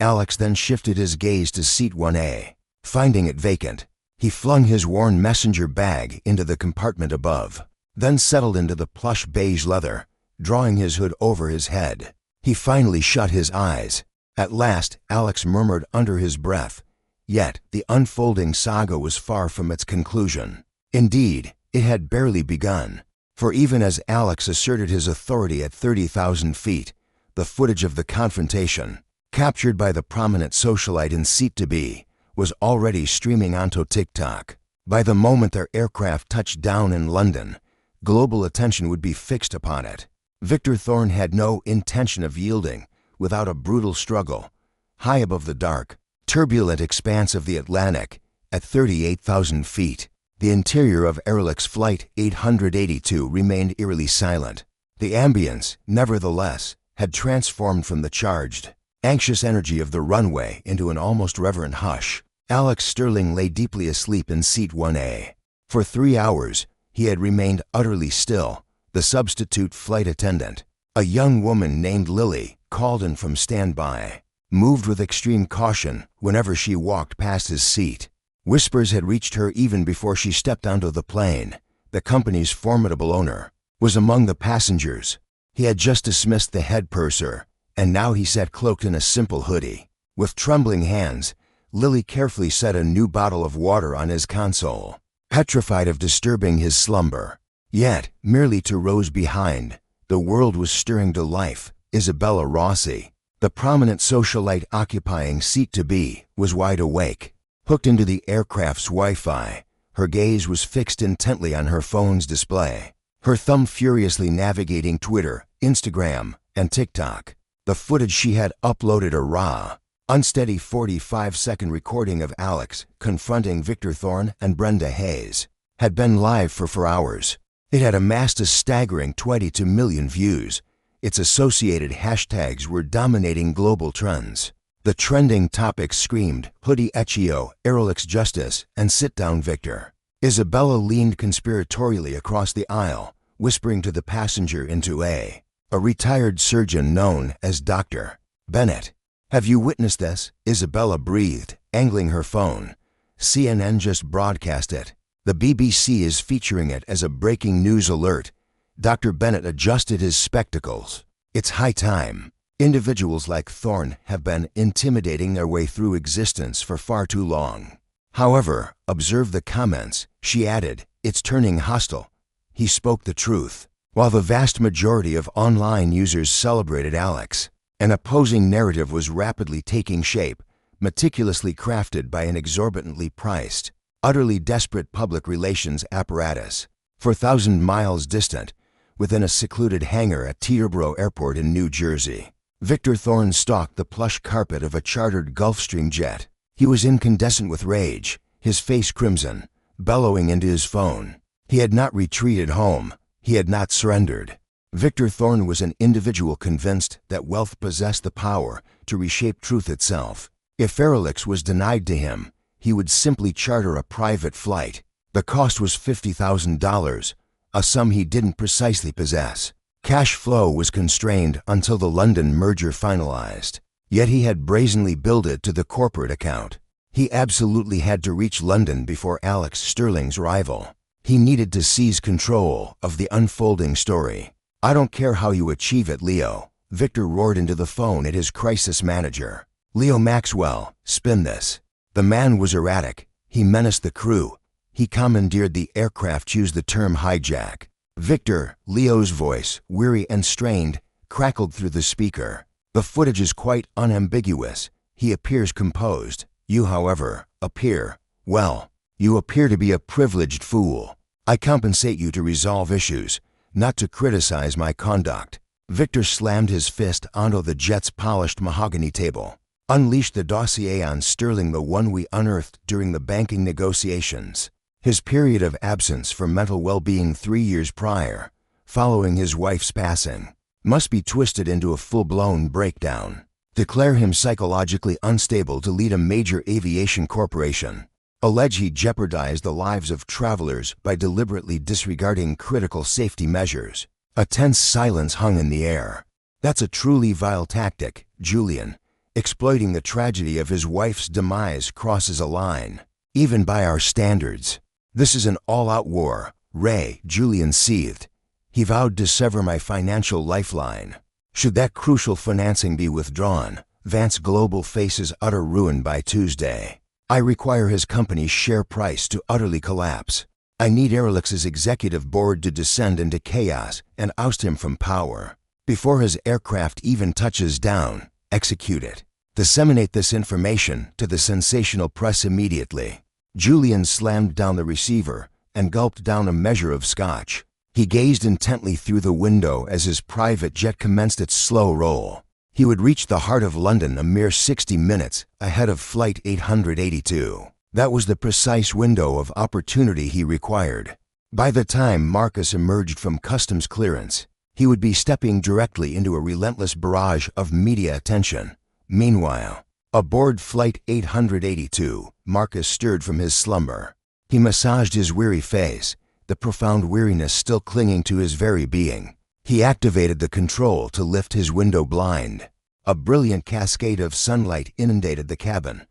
[SPEAKER 1] Alex then shifted his gaze to seat 1A. Finding it vacant, he flung his worn messenger bag into the compartment above, then settled into the plush beige leather, drawing his hood over his head. He finally shut his eyes. At last, Alex murmured under his breath. Yet, the unfolding saga was far from its conclusion. Indeed, it had barely begun. For even as Alex asserted his authority at 30,000 feet, the footage of the confrontation, captured by the prominent socialite in seat to be, was already streaming onto TikTok. By the moment their aircraft touched down in London, global attention would be fixed upon it. Victor Thorne had no intention of yielding without a brutal struggle. High above the dark, turbulent expanse of the Atlantic, at 38,000 feet, the interior of Airlix Flight 882 remained eerily silent. The ambience, nevertheless, had transformed from the charged, anxious energy of the runway into an almost reverent hush. Alex Sterling lay deeply asleep in seat 1A. For 3 hours, he had remained utterly still. The substitute flight attendant, a young woman named Lily, called in from standby, moved with extreme caution whenever she walked past his seat. Whispers had reached her even before she stepped onto the plane. The company's formidable owner was among the passengers. He had just dismissed the head purser, and now he sat cloaked in a simple hoodie. With trembling hands, Lily carefully set a new bottle of water on his console, petrified of disturbing his slumber. Yet, merely to rows behind, the world was stirring to life. Isabella Rossi, the prominent socialite occupying seat to be, was wide awake. Hooked into the aircraft's Wi-Fi, her gaze was fixed intently on her phone's display, her thumb furiously navigating Twitter, Instagram, and TikTok. The footage she had uploaded, a raw, unsteady 45-second recording of Alex confronting Victor Thorne and Brenda Hayes, had been live for 4 hours. It had amassed a staggering 22 million views. Its associated hashtags were dominating global trends. The trending topics screamed, "Hoodie Ecchio, Aerolix Justice," and "Sit Down Victor." Isabella leaned conspiratorially across the aisle, whispering to the passenger in 2A, a retired surgeon known as Dr. Bennett. "Have you witnessed this?" Isabella breathed, angling her phone. "CNN just broadcast it. The BBC is featuring it as a breaking news alert. Dr. Bennett adjusted his spectacles. It's high time. Individuals like Thorne have been intimidating their way through existence for far too long. However, observe the comments. She added, it's turning hostile. He spoke the truth. While the vast majority of online users celebrated Alex, an opposing narrative was rapidly taking shape, meticulously crafted by an exorbitantly priced, utterly desperate public relations apparatus. 4,000 miles distant, within a secluded hangar at Teterboro Airport in New Jersey, Victor Thorne stalked the plush carpet of a chartered Gulfstream jet. He was incandescent with rage, his face crimson, bellowing into his phone. He had not retreated home. He had not surrendered. Victor Thorne was an individual convinced that wealth possessed the power to reshape truth itself. If Alex was denied to him, he would simply charter a private flight. The cost was $50,000, a sum he didn't precisely possess. Cash flow was constrained until the London merger finalized. Yet he had brazenly billed it to the corporate account. He absolutely had to reach London before Alex Sterling's arrival. He needed to seize control of the unfolding story. I don't care how you achieve it, Leo, Victor roared into the phone at his crisis manager. Leo Maxwell, spin this. The man was erratic. He menaced the crew. He commandeered the aircraft, used the term hijack. Victor, Leo's voice, weary and strained, crackled through the speaker. The footage is quite unambiguous. He appears composed. You, however, appear, well, you appear to be a privileged fool. I compensate you to resolve issues, not to criticize my conduct. Victor slammed his fist onto the jet's polished mahogany table. Unleash the dossier on Sterling, the one we unearthed during the banking negotiations. His period of absence for mental well-being 3 years prior, following his wife's passing, must be twisted into a full-blown breakdown. Declare him psychologically unstable to lead a major aviation corporation. Allege he jeopardized the lives of travelers by deliberately disregarding critical safety measures. A tense silence hung in the air. That's a truly vile tactic, Julian. Exploiting the tragedy of his wife's demise crosses a line, even by our standards. This is an all-out war, Ray, Julian seethed. He vowed to sever my financial lifeline. Should that crucial financing be withdrawn, Vance Global faces utter ruin by Tuesday. I require his company's share price to utterly collapse. I need Alex's executive board to descend into chaos and oust him from power. Before his aircraft even touches down, execute it. Disseminate this information to the sensational press immediately. Julian slammed down the receiver and gulped down a measure of scotch. He gazed intently through the window as his private jet commenced its slow roll. He would reach the heart of London a mere 60 minutes ahead of Flight 882. That was the precise window of opportunity he required. By the time Marcus emerged from customs clearance, he would be stepping directly into a relentless barrage of media attention. Meanwhile, aboard Flight 882, Marcus stirred from his slumber. He massaged his weary face, the profound weariness still clinging to his very being. He activated the control to lift his window blind. A brilliant cascade of sunlight inundated the cabin.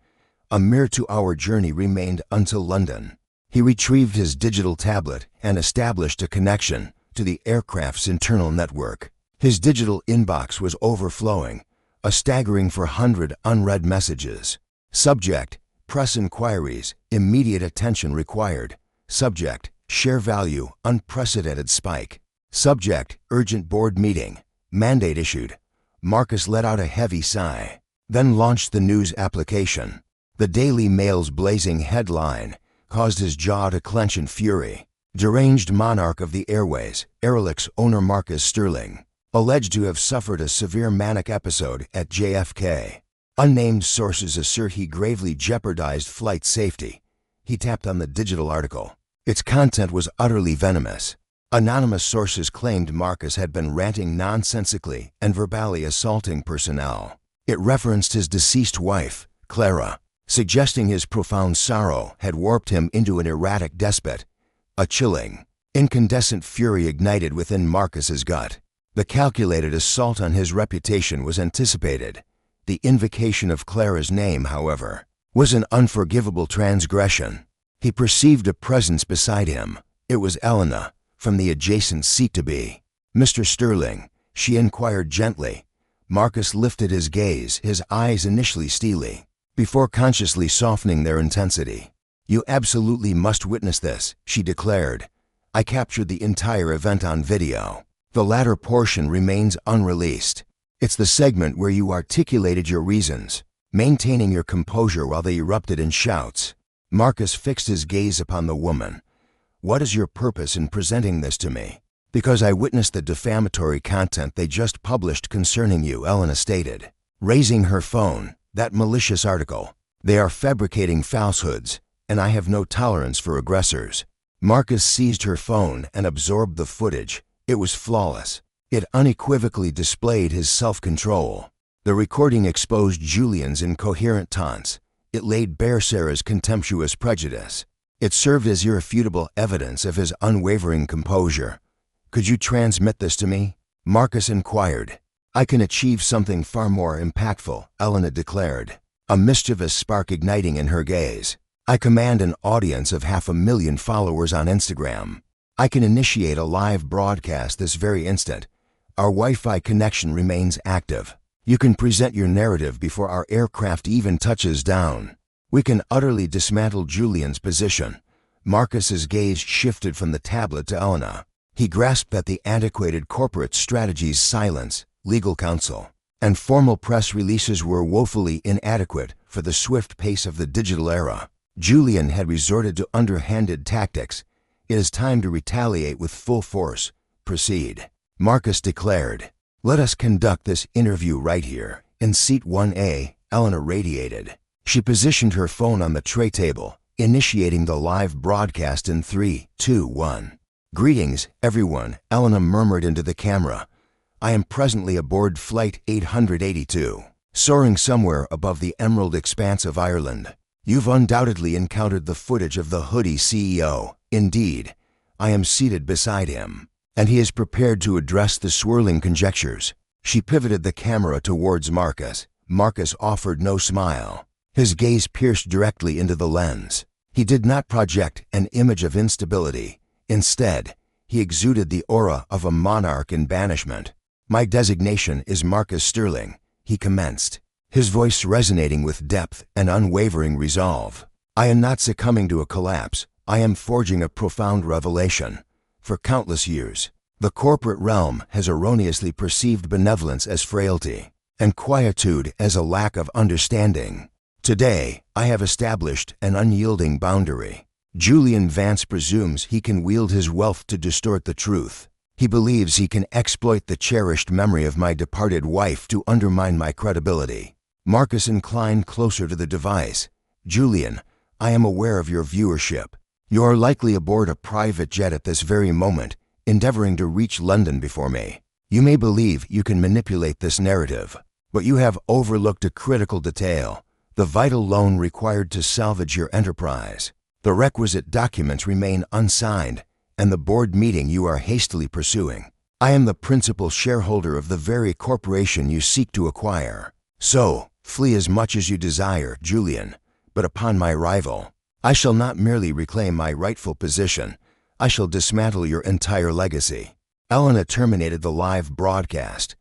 [SPEAKER 1] A mere 2-hour journey remained until London. He retrieved his digital tablet and established a connection to the aircraft's internal network. His digital inbox was overflowing, a staggering 400 unread messages. Subject, press inquiries, immediate attention required. Subject, share value, unprecedented spike. Subject, urgent board meeting, mandate issued. Marcus let out a heavy sigh, then launched the news application. The Daily Mail's blazing headline caused his jaw to clench in fury. Deranged monarch of the airways, Airlix owner Marcus Sterling, alleged to have suffered a severe manic episode at JFK. Unnamed sources assert he gravely jeopardized flight safety. He tapped on the digital article. Its content was utterly venomous. Anonymous sources claimed Marcus had been ranting nonsensically and verbally assaulting personnel. It referenced his deceased wife, Clara, suggesting his profound sorrow had warped him into an erratic despot. A chilling, incandescent fury ignited within Marcus's gut. The calculated assault on his reputation was anticipated. The invocation of Clara's name, however, was an unforgivable transgression. He perceived a presence beside him. It was Elena, from the adjacent seat to be. "Mr. Sterling," she inquired gently. Marcus lifted his gaze, his eyes initially steely, before consciously softening their intensity. "You absolutely must witness this," she declared. "I captured the entire event on video. The latter portion remains unreleased. It's the segment where you articulated your reasons, maintaining your composure while they erupted in shouts." Marcus fixed his gaze upon the woman. "What is your purpose in presenting this to me?" "Because I witnessed the defamatory content they just published concerning you," Elena stated, raising her phone. "That malicious article. They are fabricating falsehoods, and I have no tolerance for aggressors." Marcus seized her phone and absorbed the footage. It was flawless. It unequivocally displayed his self-control. The recording exposed Julian's incoherent taunts. It laid bare Sarah's contemptuous prejudice. It served as irrefutable evidence of his unwavering composure. "Could you transmit this to me?" Marcus inquired. "I can achieve something far more impactful," Elena declared, a mischievous spark igniting in her gaze. "I command an audience of 500,000 followers on Instagram. I can initiate a live broadcast this very instant. Our Wi-Fi connection remains active. You can present your narrative before our aircraft even touches down. We can utterly dismantle Julian's position." Marcus's gaze shifted from the tablet to Elena. He grasped at the antiquated corporate strategies. Silence, legal counsel, and formal press releases were woefully inadequate for the swift pace of the digital era. Julian had resorted to underhanded tactics. "It is time to retaliate with full force. Proceed," Marcus declared. "Let us conduct this interview right here, in seat 1A, Elena radiated. She positioned her phone on the tray table, initiating the live broadcast in 3, 2, 1. "Greetings, everyone," Elena murmured into the camera. "I am presently aboard Flight 882, soaring somewhere above the emerald expanse of Ireland. You've undoubtedly encountered the footage of the Hoodie CEO. Indeed, I am seated beside him, and he is prepared to address the swirling conjectures." She pivoted the camera towards Marcus. Marcus offered no smile. His gaze pierced directly into the lens. He did not project an image of instability. Instead, he exuded the aura of a monarch in banishment. "My designation is Marcus Sterling," he commenced, his voice resonating with depth and unwavering resolve. "I am not succumbing to a collapse. I am forging a profound revelation. For countless years, the corporate realm has erroneously perceived benevolence as frailty, and quietude as a lack of understanding. Today, I have established an unyielding boundary. Julian Vance presumes he can wield his wealth to distort the truth. He believes he can exploit the cherished memory of my departed wife to undermine my credibility." Marcus inclined closer to the device. "Julian, I am aware of your viewership. You are likely aboard a private jet at this very moment, endeavoring to reach London before me. You may believe you can manipulate this narrative, but you have overlooked a critical detail: the vital loan required to salvage your enterprise. The requisite documents remain unsigned, and the board meeting you are hastily pursuing. I am the principal shareholder of the very corporation you seek to acquire. So, flee as much as you desire, Julian, but upon my arrival, I shall not merely reclaim my rightful position, I shall dismantle your entire legacy." Elena terminated the live broadcast.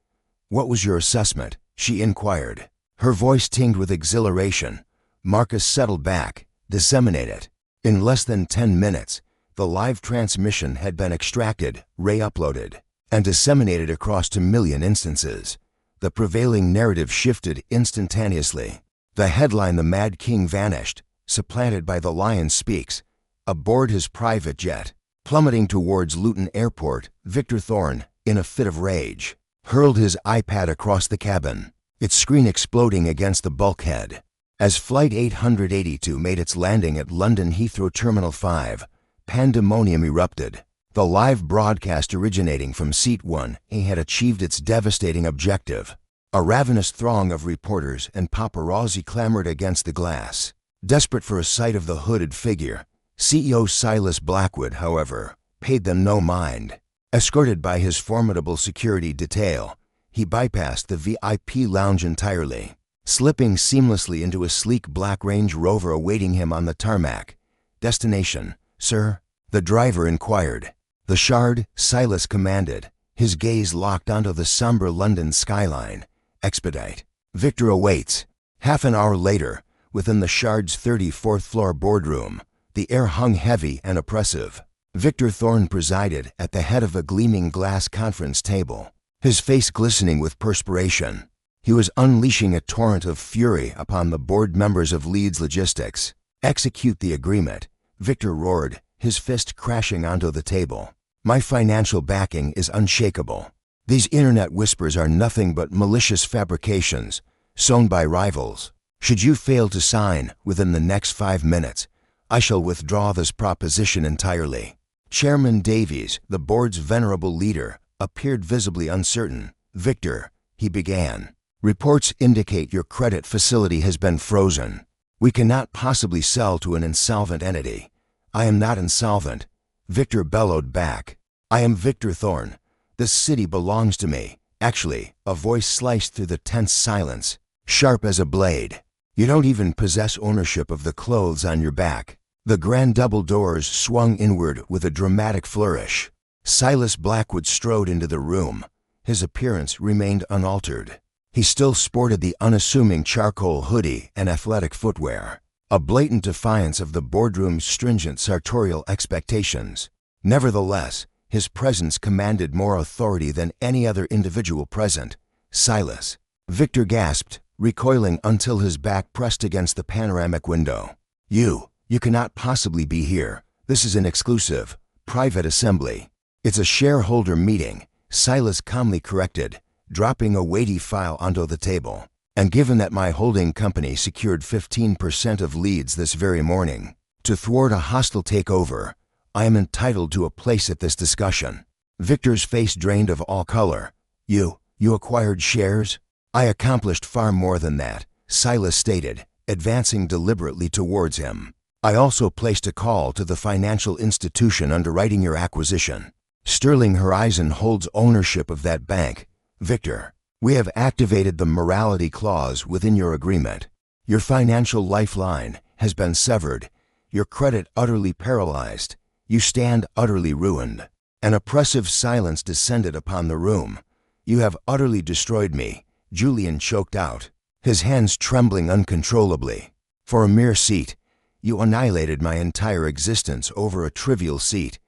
[SPEAKER 1] "What was your assessment?" she inquired, her voice tinged with exhilaration. Marcus settled back. "Disseminate it." In less than 10 minutes, the live transmission had been extracted, re-uploaded, and disseminated across 2,000,000 instances. The prevailing narrative shifted instantaneously. The headline, "The Mad King Vanished, Supplanted by the Lion Speaks," aboard his private jet, plummeting towards Luton Airport, Victor Thorne, in a fit of rage, hurled his iPad across the cabin, its screen exploding against the bulkhead. As Flight 882 made its landing at London Heathrow Terminal 5, pandemonium erupted. The live broadcast originating from Seat 1A had achieved its devastating objective. A ravenous throng of reporters and paparazzi clamored against the glass, desperate for a sight of the hooded figure. CEO Silas Blackwood, however, paid them no mind. Escorted by his formidable security detail, he bypassed the VIP lounge entirely, slipping seamlessly into a sleek black Range Rover awaiting him on the tarmac. "Destination, sir?" the driver inquired. "The Shard," Silas commanded, his gaze locked onto the somber London skyline. "Expedite. Victor awaits." Half an hour later, within the Shard's 34th floor boardroom, the air hung heavy and oppressive. Victor Thorne presided at the head of a gleaming glass conference table, his face glistening with perspiration. He was unleashing a torrent of fury upon the board members of Leeds Logistics. "Execute the agreement," Victor roared, his fist crashing onto the table. "My financial backing is unshakable. These internet whispers are nothing but malicious fabrications, sown by rivals. Should you fail to sign within the next 5 minutes, I shall withdraw this proposition entirely." Chairman Davies, the board's venerable leader, appeared visibly uncertain. "Victor," he began, "reports indicate your credit facility has been frozen. We cannot possibly sell to an insolvent entity." "I am not insolvent," Victor bellowed back. "I am Victor Thorne. This city belongs to me." Actually, a voice sliced through the tense silence, sharp as a blade. "You don't even possess ownership of the clothes on your back." The grand double doors swung inward with a dramatic flourish. Silas Blackwood strode into the room. His appearance remained unaltered. He still sported the unassuming charcoal hoodie and athletic footwear, a blatant defiance of the boardroom's stringent sartorial expectations. Nevertheless, his presence commanded more authority than any other individual present. "Silas," Victor gasped, recoiling until his back pressed against the panoramic window. You cannot possibly be here. This is an exclusive, private assembly." "It's a shareholder meeting," Silas calmly corrected, dropping a weighty file onto the table. "And given that my holding company secured 15% of Leeds this very morning, to thwart a hostile takeover, I am entitled to a place at this discussion." Victor's face drained of all color. You acquired shares?" "I accomplished far more than that," Silas stated, advancing deliberately towards him. "I also placed a call to the financial institution underwriting your acquisition. Sterling Horizon holds ownership of that bank. Victor, we have activated the morality clause within your agreement. Your financial lifeline has been severed, your credit utterly paralyzed. You stand utterly ruined." An oppressive silence descended upon the room. "You have utterly destroyed me," Julian choked out, his hands trembling uncontrollably. "For a mere seat. You annihilated my entire existence over a trivial seat."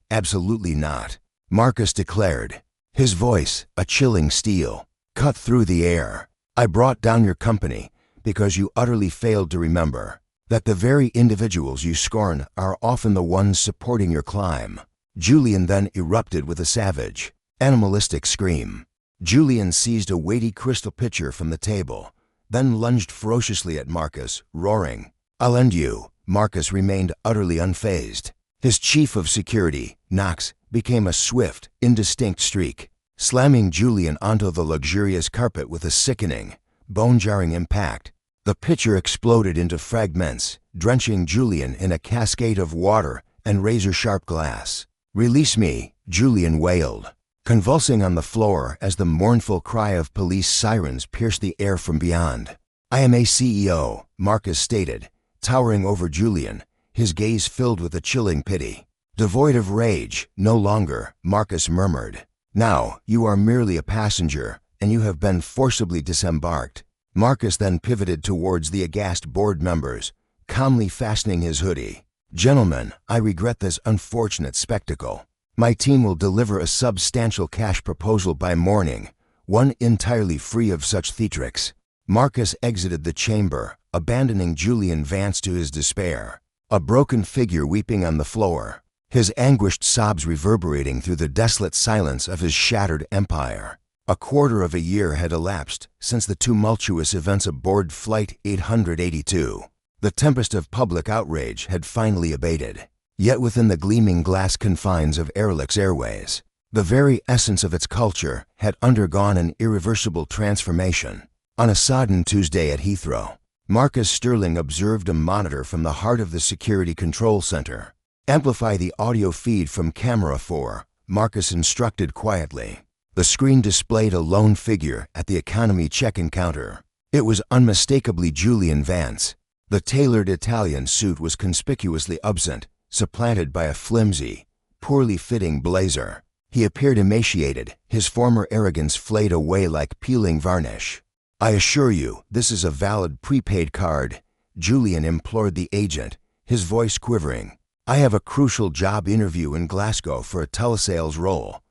[SPEAKER 1] "Absolutely not," Marcus declared, his voice, a chilling steel, cut through the air. "I brought down your company because you utterly failed to remember that the very individuals you scorn are often the ones supporting your climb." Julian then erupted with a savage, animalistic scream. Julian seized a weighty crystal pitcher from the table, then lunged ferociously at Marcus, roaring. "I'll end you." Marcus remained utterly unfazed. His chief of security, Knox, became a swift, indistinct streak, slamming Julian onto the luxurious carpet with a sickening, bone-jarring impact. The pitcher exploded into fragments, drenching Julian in a cascade of water and razor-sharp glass. "Release me," Julian wailed, convulsing on the floor as the mournful cry of police sirens pierced the air from beyond. "I am a CEO," Marcus stated, towering over Julian, his gaze filled with a chilling pity. "Devoid of rage, no longer," Marcus murmured. "Now you are merely a passenger, and you have been forcibly disembarked." Marcus then pivoted towards the aghast board members, calmly fastening his hoodie. "Gentlemen, I regret this unfortunate spectacle. My team will deliver a substantial cash proposal by morning, one entirely free of such theatrics." Marcus exited the chamber, abandoning Julian Vance to his despair, a broken figure weeping on the floor, his anguished sobs reverberating through the desolate silence of his shattered empire. A quarter of a year had elapsed since the tumultuous events aboard Flight 882. The tempest of public outrage had finally abated. Yet within the gleaming glass confines of Airlix Airways, the very essence of its culture had undergone an irreversible transformation. On a sodden Tuesday at Heathrow, Marcus Sterling observed a monitor from the heart of the security control center. "Amplify the audio feed from camera 4, Marcus instructed quietly. The screen displayed a lone figure at the economy check-in counter. It was unmistakably Julian Vance. The tailored Italian suit was conspicuously absent, supplanted by a flimsy, poorly fitting blazer. He appeared emaciated, his former arrogance flayed away like peeling varnish. "I assure you, this is a valid prepaid card," Julian implored the agent, his voice quivering. "I have a crucial job interview in Glasgow for a telesales role.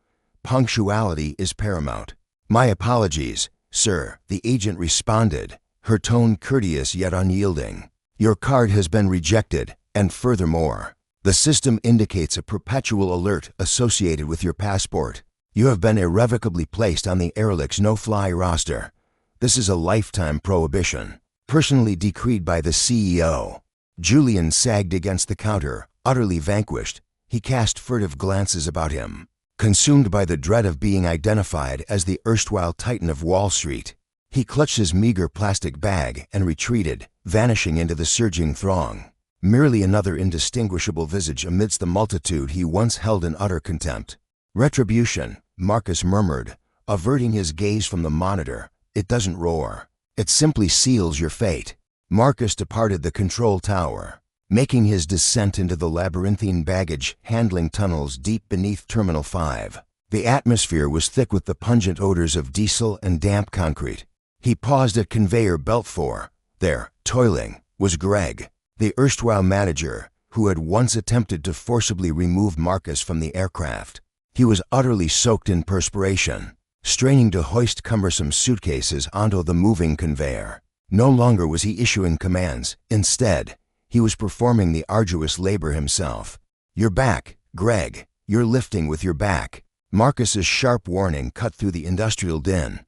[SPEAKER 1] Punctuality is paramount." "My apologies, sir," the agent responded, her tone courteous yet unyielding. "Your card has been rejected, and furthermore, the system indicates a perpetual alert associated with your passport. You have been irrevocably placed on the Airlix no-fly roster. This is a lifetime prohibition, personally decreed by the CEO." Julian sagged against the counter, utterly vanquished. He cast furtive glances about him, consumed by the dread of being identified as the erstwhile titan of Wall Street. He clutched his meager plastic bag and retreated, vanishing into the surging throng. Merely another indistinguishable visage amidst the multitude he once held in utter contempt. "Retribution," Marcus murmured, averting his gaze from the monitor. "It doesn't roar. It simply seals your fate." Marcus departed the control tower, making his descent into the labyrinthine baggage handling tunnels deep beneath Terminal 5. The atmosphere was thick with the pungent odors of diesel and damp concrete. He paused at conveyor belt 4. There, toiling, was Greg, the erstwhile manager, who had once attempted to forcibly remove Marcus from the aircraft. He was utterly soaked in perspiration, straining to hoist cumbersome suitcases onto the moving conveyor. No longer was he issuing commands. Instead, he was performing the arduous labor himself. "Your back, Greg. You're lifting with your back." Marcus's sharp warning cut through the industrial din.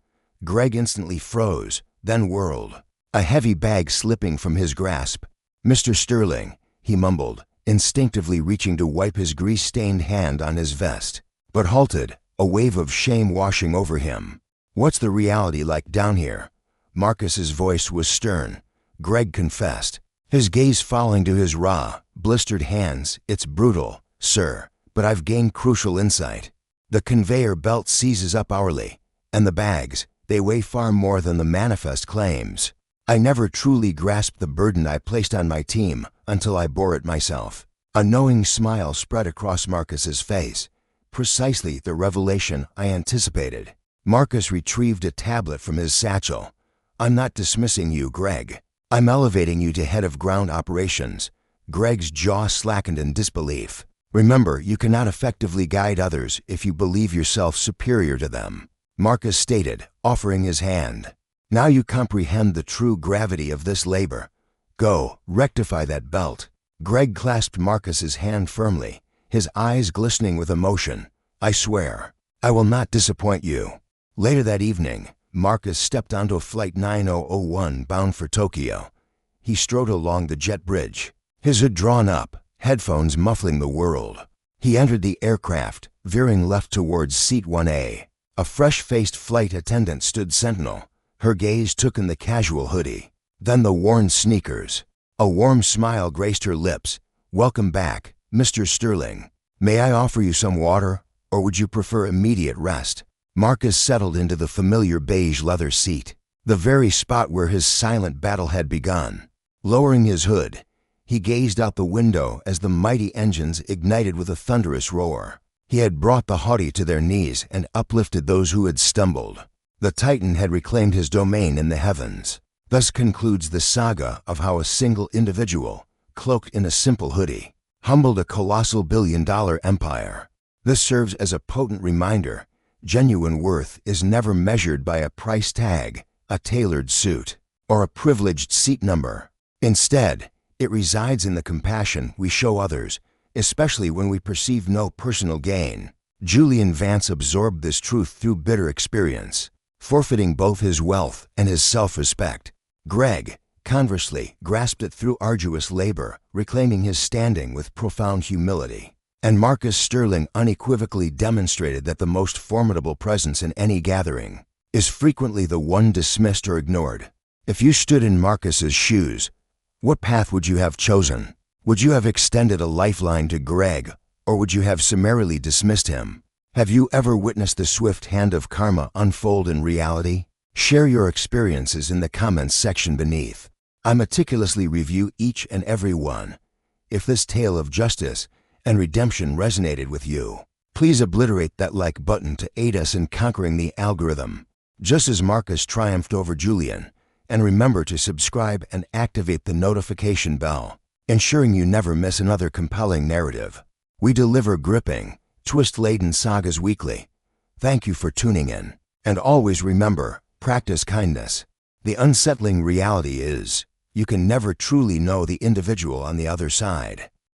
[SPEAKER 1] Greg instantly froze, then whirled, a heavy bag slipping from his grasp. "Mr. Sterling," he mumbled, instinctively reaching to wipe his grease-stained hand on his vest, but halted, a wave of shame washing over him. "What's the reality like down here?" Marcus's voice was stern. Greg confessed, his gaze falling to his raw, blistered hands. "It's brutal, sir, but I've gained crucial insight. The conveyor belt seizes up hourly, and the bags, they weigh far more than the manifest claims. I never truly grasped the burden I placed on my team until I bore it myself." A knowing smile spread across Marcus's face. "Precisely the revelation I anticipated." Marcus retrieved a tablet from his satchel. "I'm not dismissing you, Greg. I'm elevating you to head of ground operations." Greg's jaw slackened in disbelief. "Remember, you cannot effectively guide others if you believe yourself superior to them," Marcus stated, offering his hand. "Now you comprehend the true gravity of this labor. Go, rectify that belt." Greg clasped Marcus's hand firmly, his eyes glistening with emotion. "I swear, I will not disappoint you." Later that evening, Marcus stepped onto Flight 9001 bound for Tokyo. He strode along the jet bridge, his hood drawn up, headphones muffling the world. He entered the aircraft, veering left towards Seat 1A. A fresh-faced flight attendant stood sentinel. Her gaze took in the casual hoodie, then the worn sneakers. A warm smile graced her lips. "Welcome back, Mr. Sterling. May I offer you some water, or would you prefer immediate rest?" Marcus settled into the familiar beige leather seat, the very spot where his silent battle had begun. Lowering his hood, he gazed out the window as the mighty engines ignited with a thunderous roar. He had brought the haughty to their knees and uplifted those who had stumbled. The Titan had reclaimed his domain in the heavens. Thus concludes the saga of how a single individual, cloaked in a simple hoodie, humbled a colossal billion-dollar empire. This serves as a potent reminder: genuine worth is never measured by a price tag, a tailored suit, or a privileged seat number. Instead, it resides in the compassion we show others, especially when we perceive no personal gain. Julian Vance absorbed this truth through bitter experience, forfeiting both his wealth and his self-respect. Greg, conversely, grasped it through arduous labor, reclaiming his standing with profound humility. And Marcus Sterling unequivocally demonstrated that the most formidable presence in any gathering is frequently the one dismissed or ignored. If you stood in Marcus's shoes, what path would you have chosen? Would you have extended a lifeline to Greg, or would you have summarily dismissed him? Have you ever witnessed the swift hand of karma unfold in reality? Share your experiences in the comments section beneath. I meticulously review each and every one. If this tale of justice and redemption resonated with you. Please obliterate that like button to aid us in conquering the algorithm, just as Marcus triumphed over Julian. And remember to subscribe and activate the notification bell, ensuring you never miss another compelling narrative. We deliver gripping, twist-laden sagas weekly. Thank you for tuning in. And always remember, practice kindness. The unsettling reality is, you can never truly know the individual on the other side.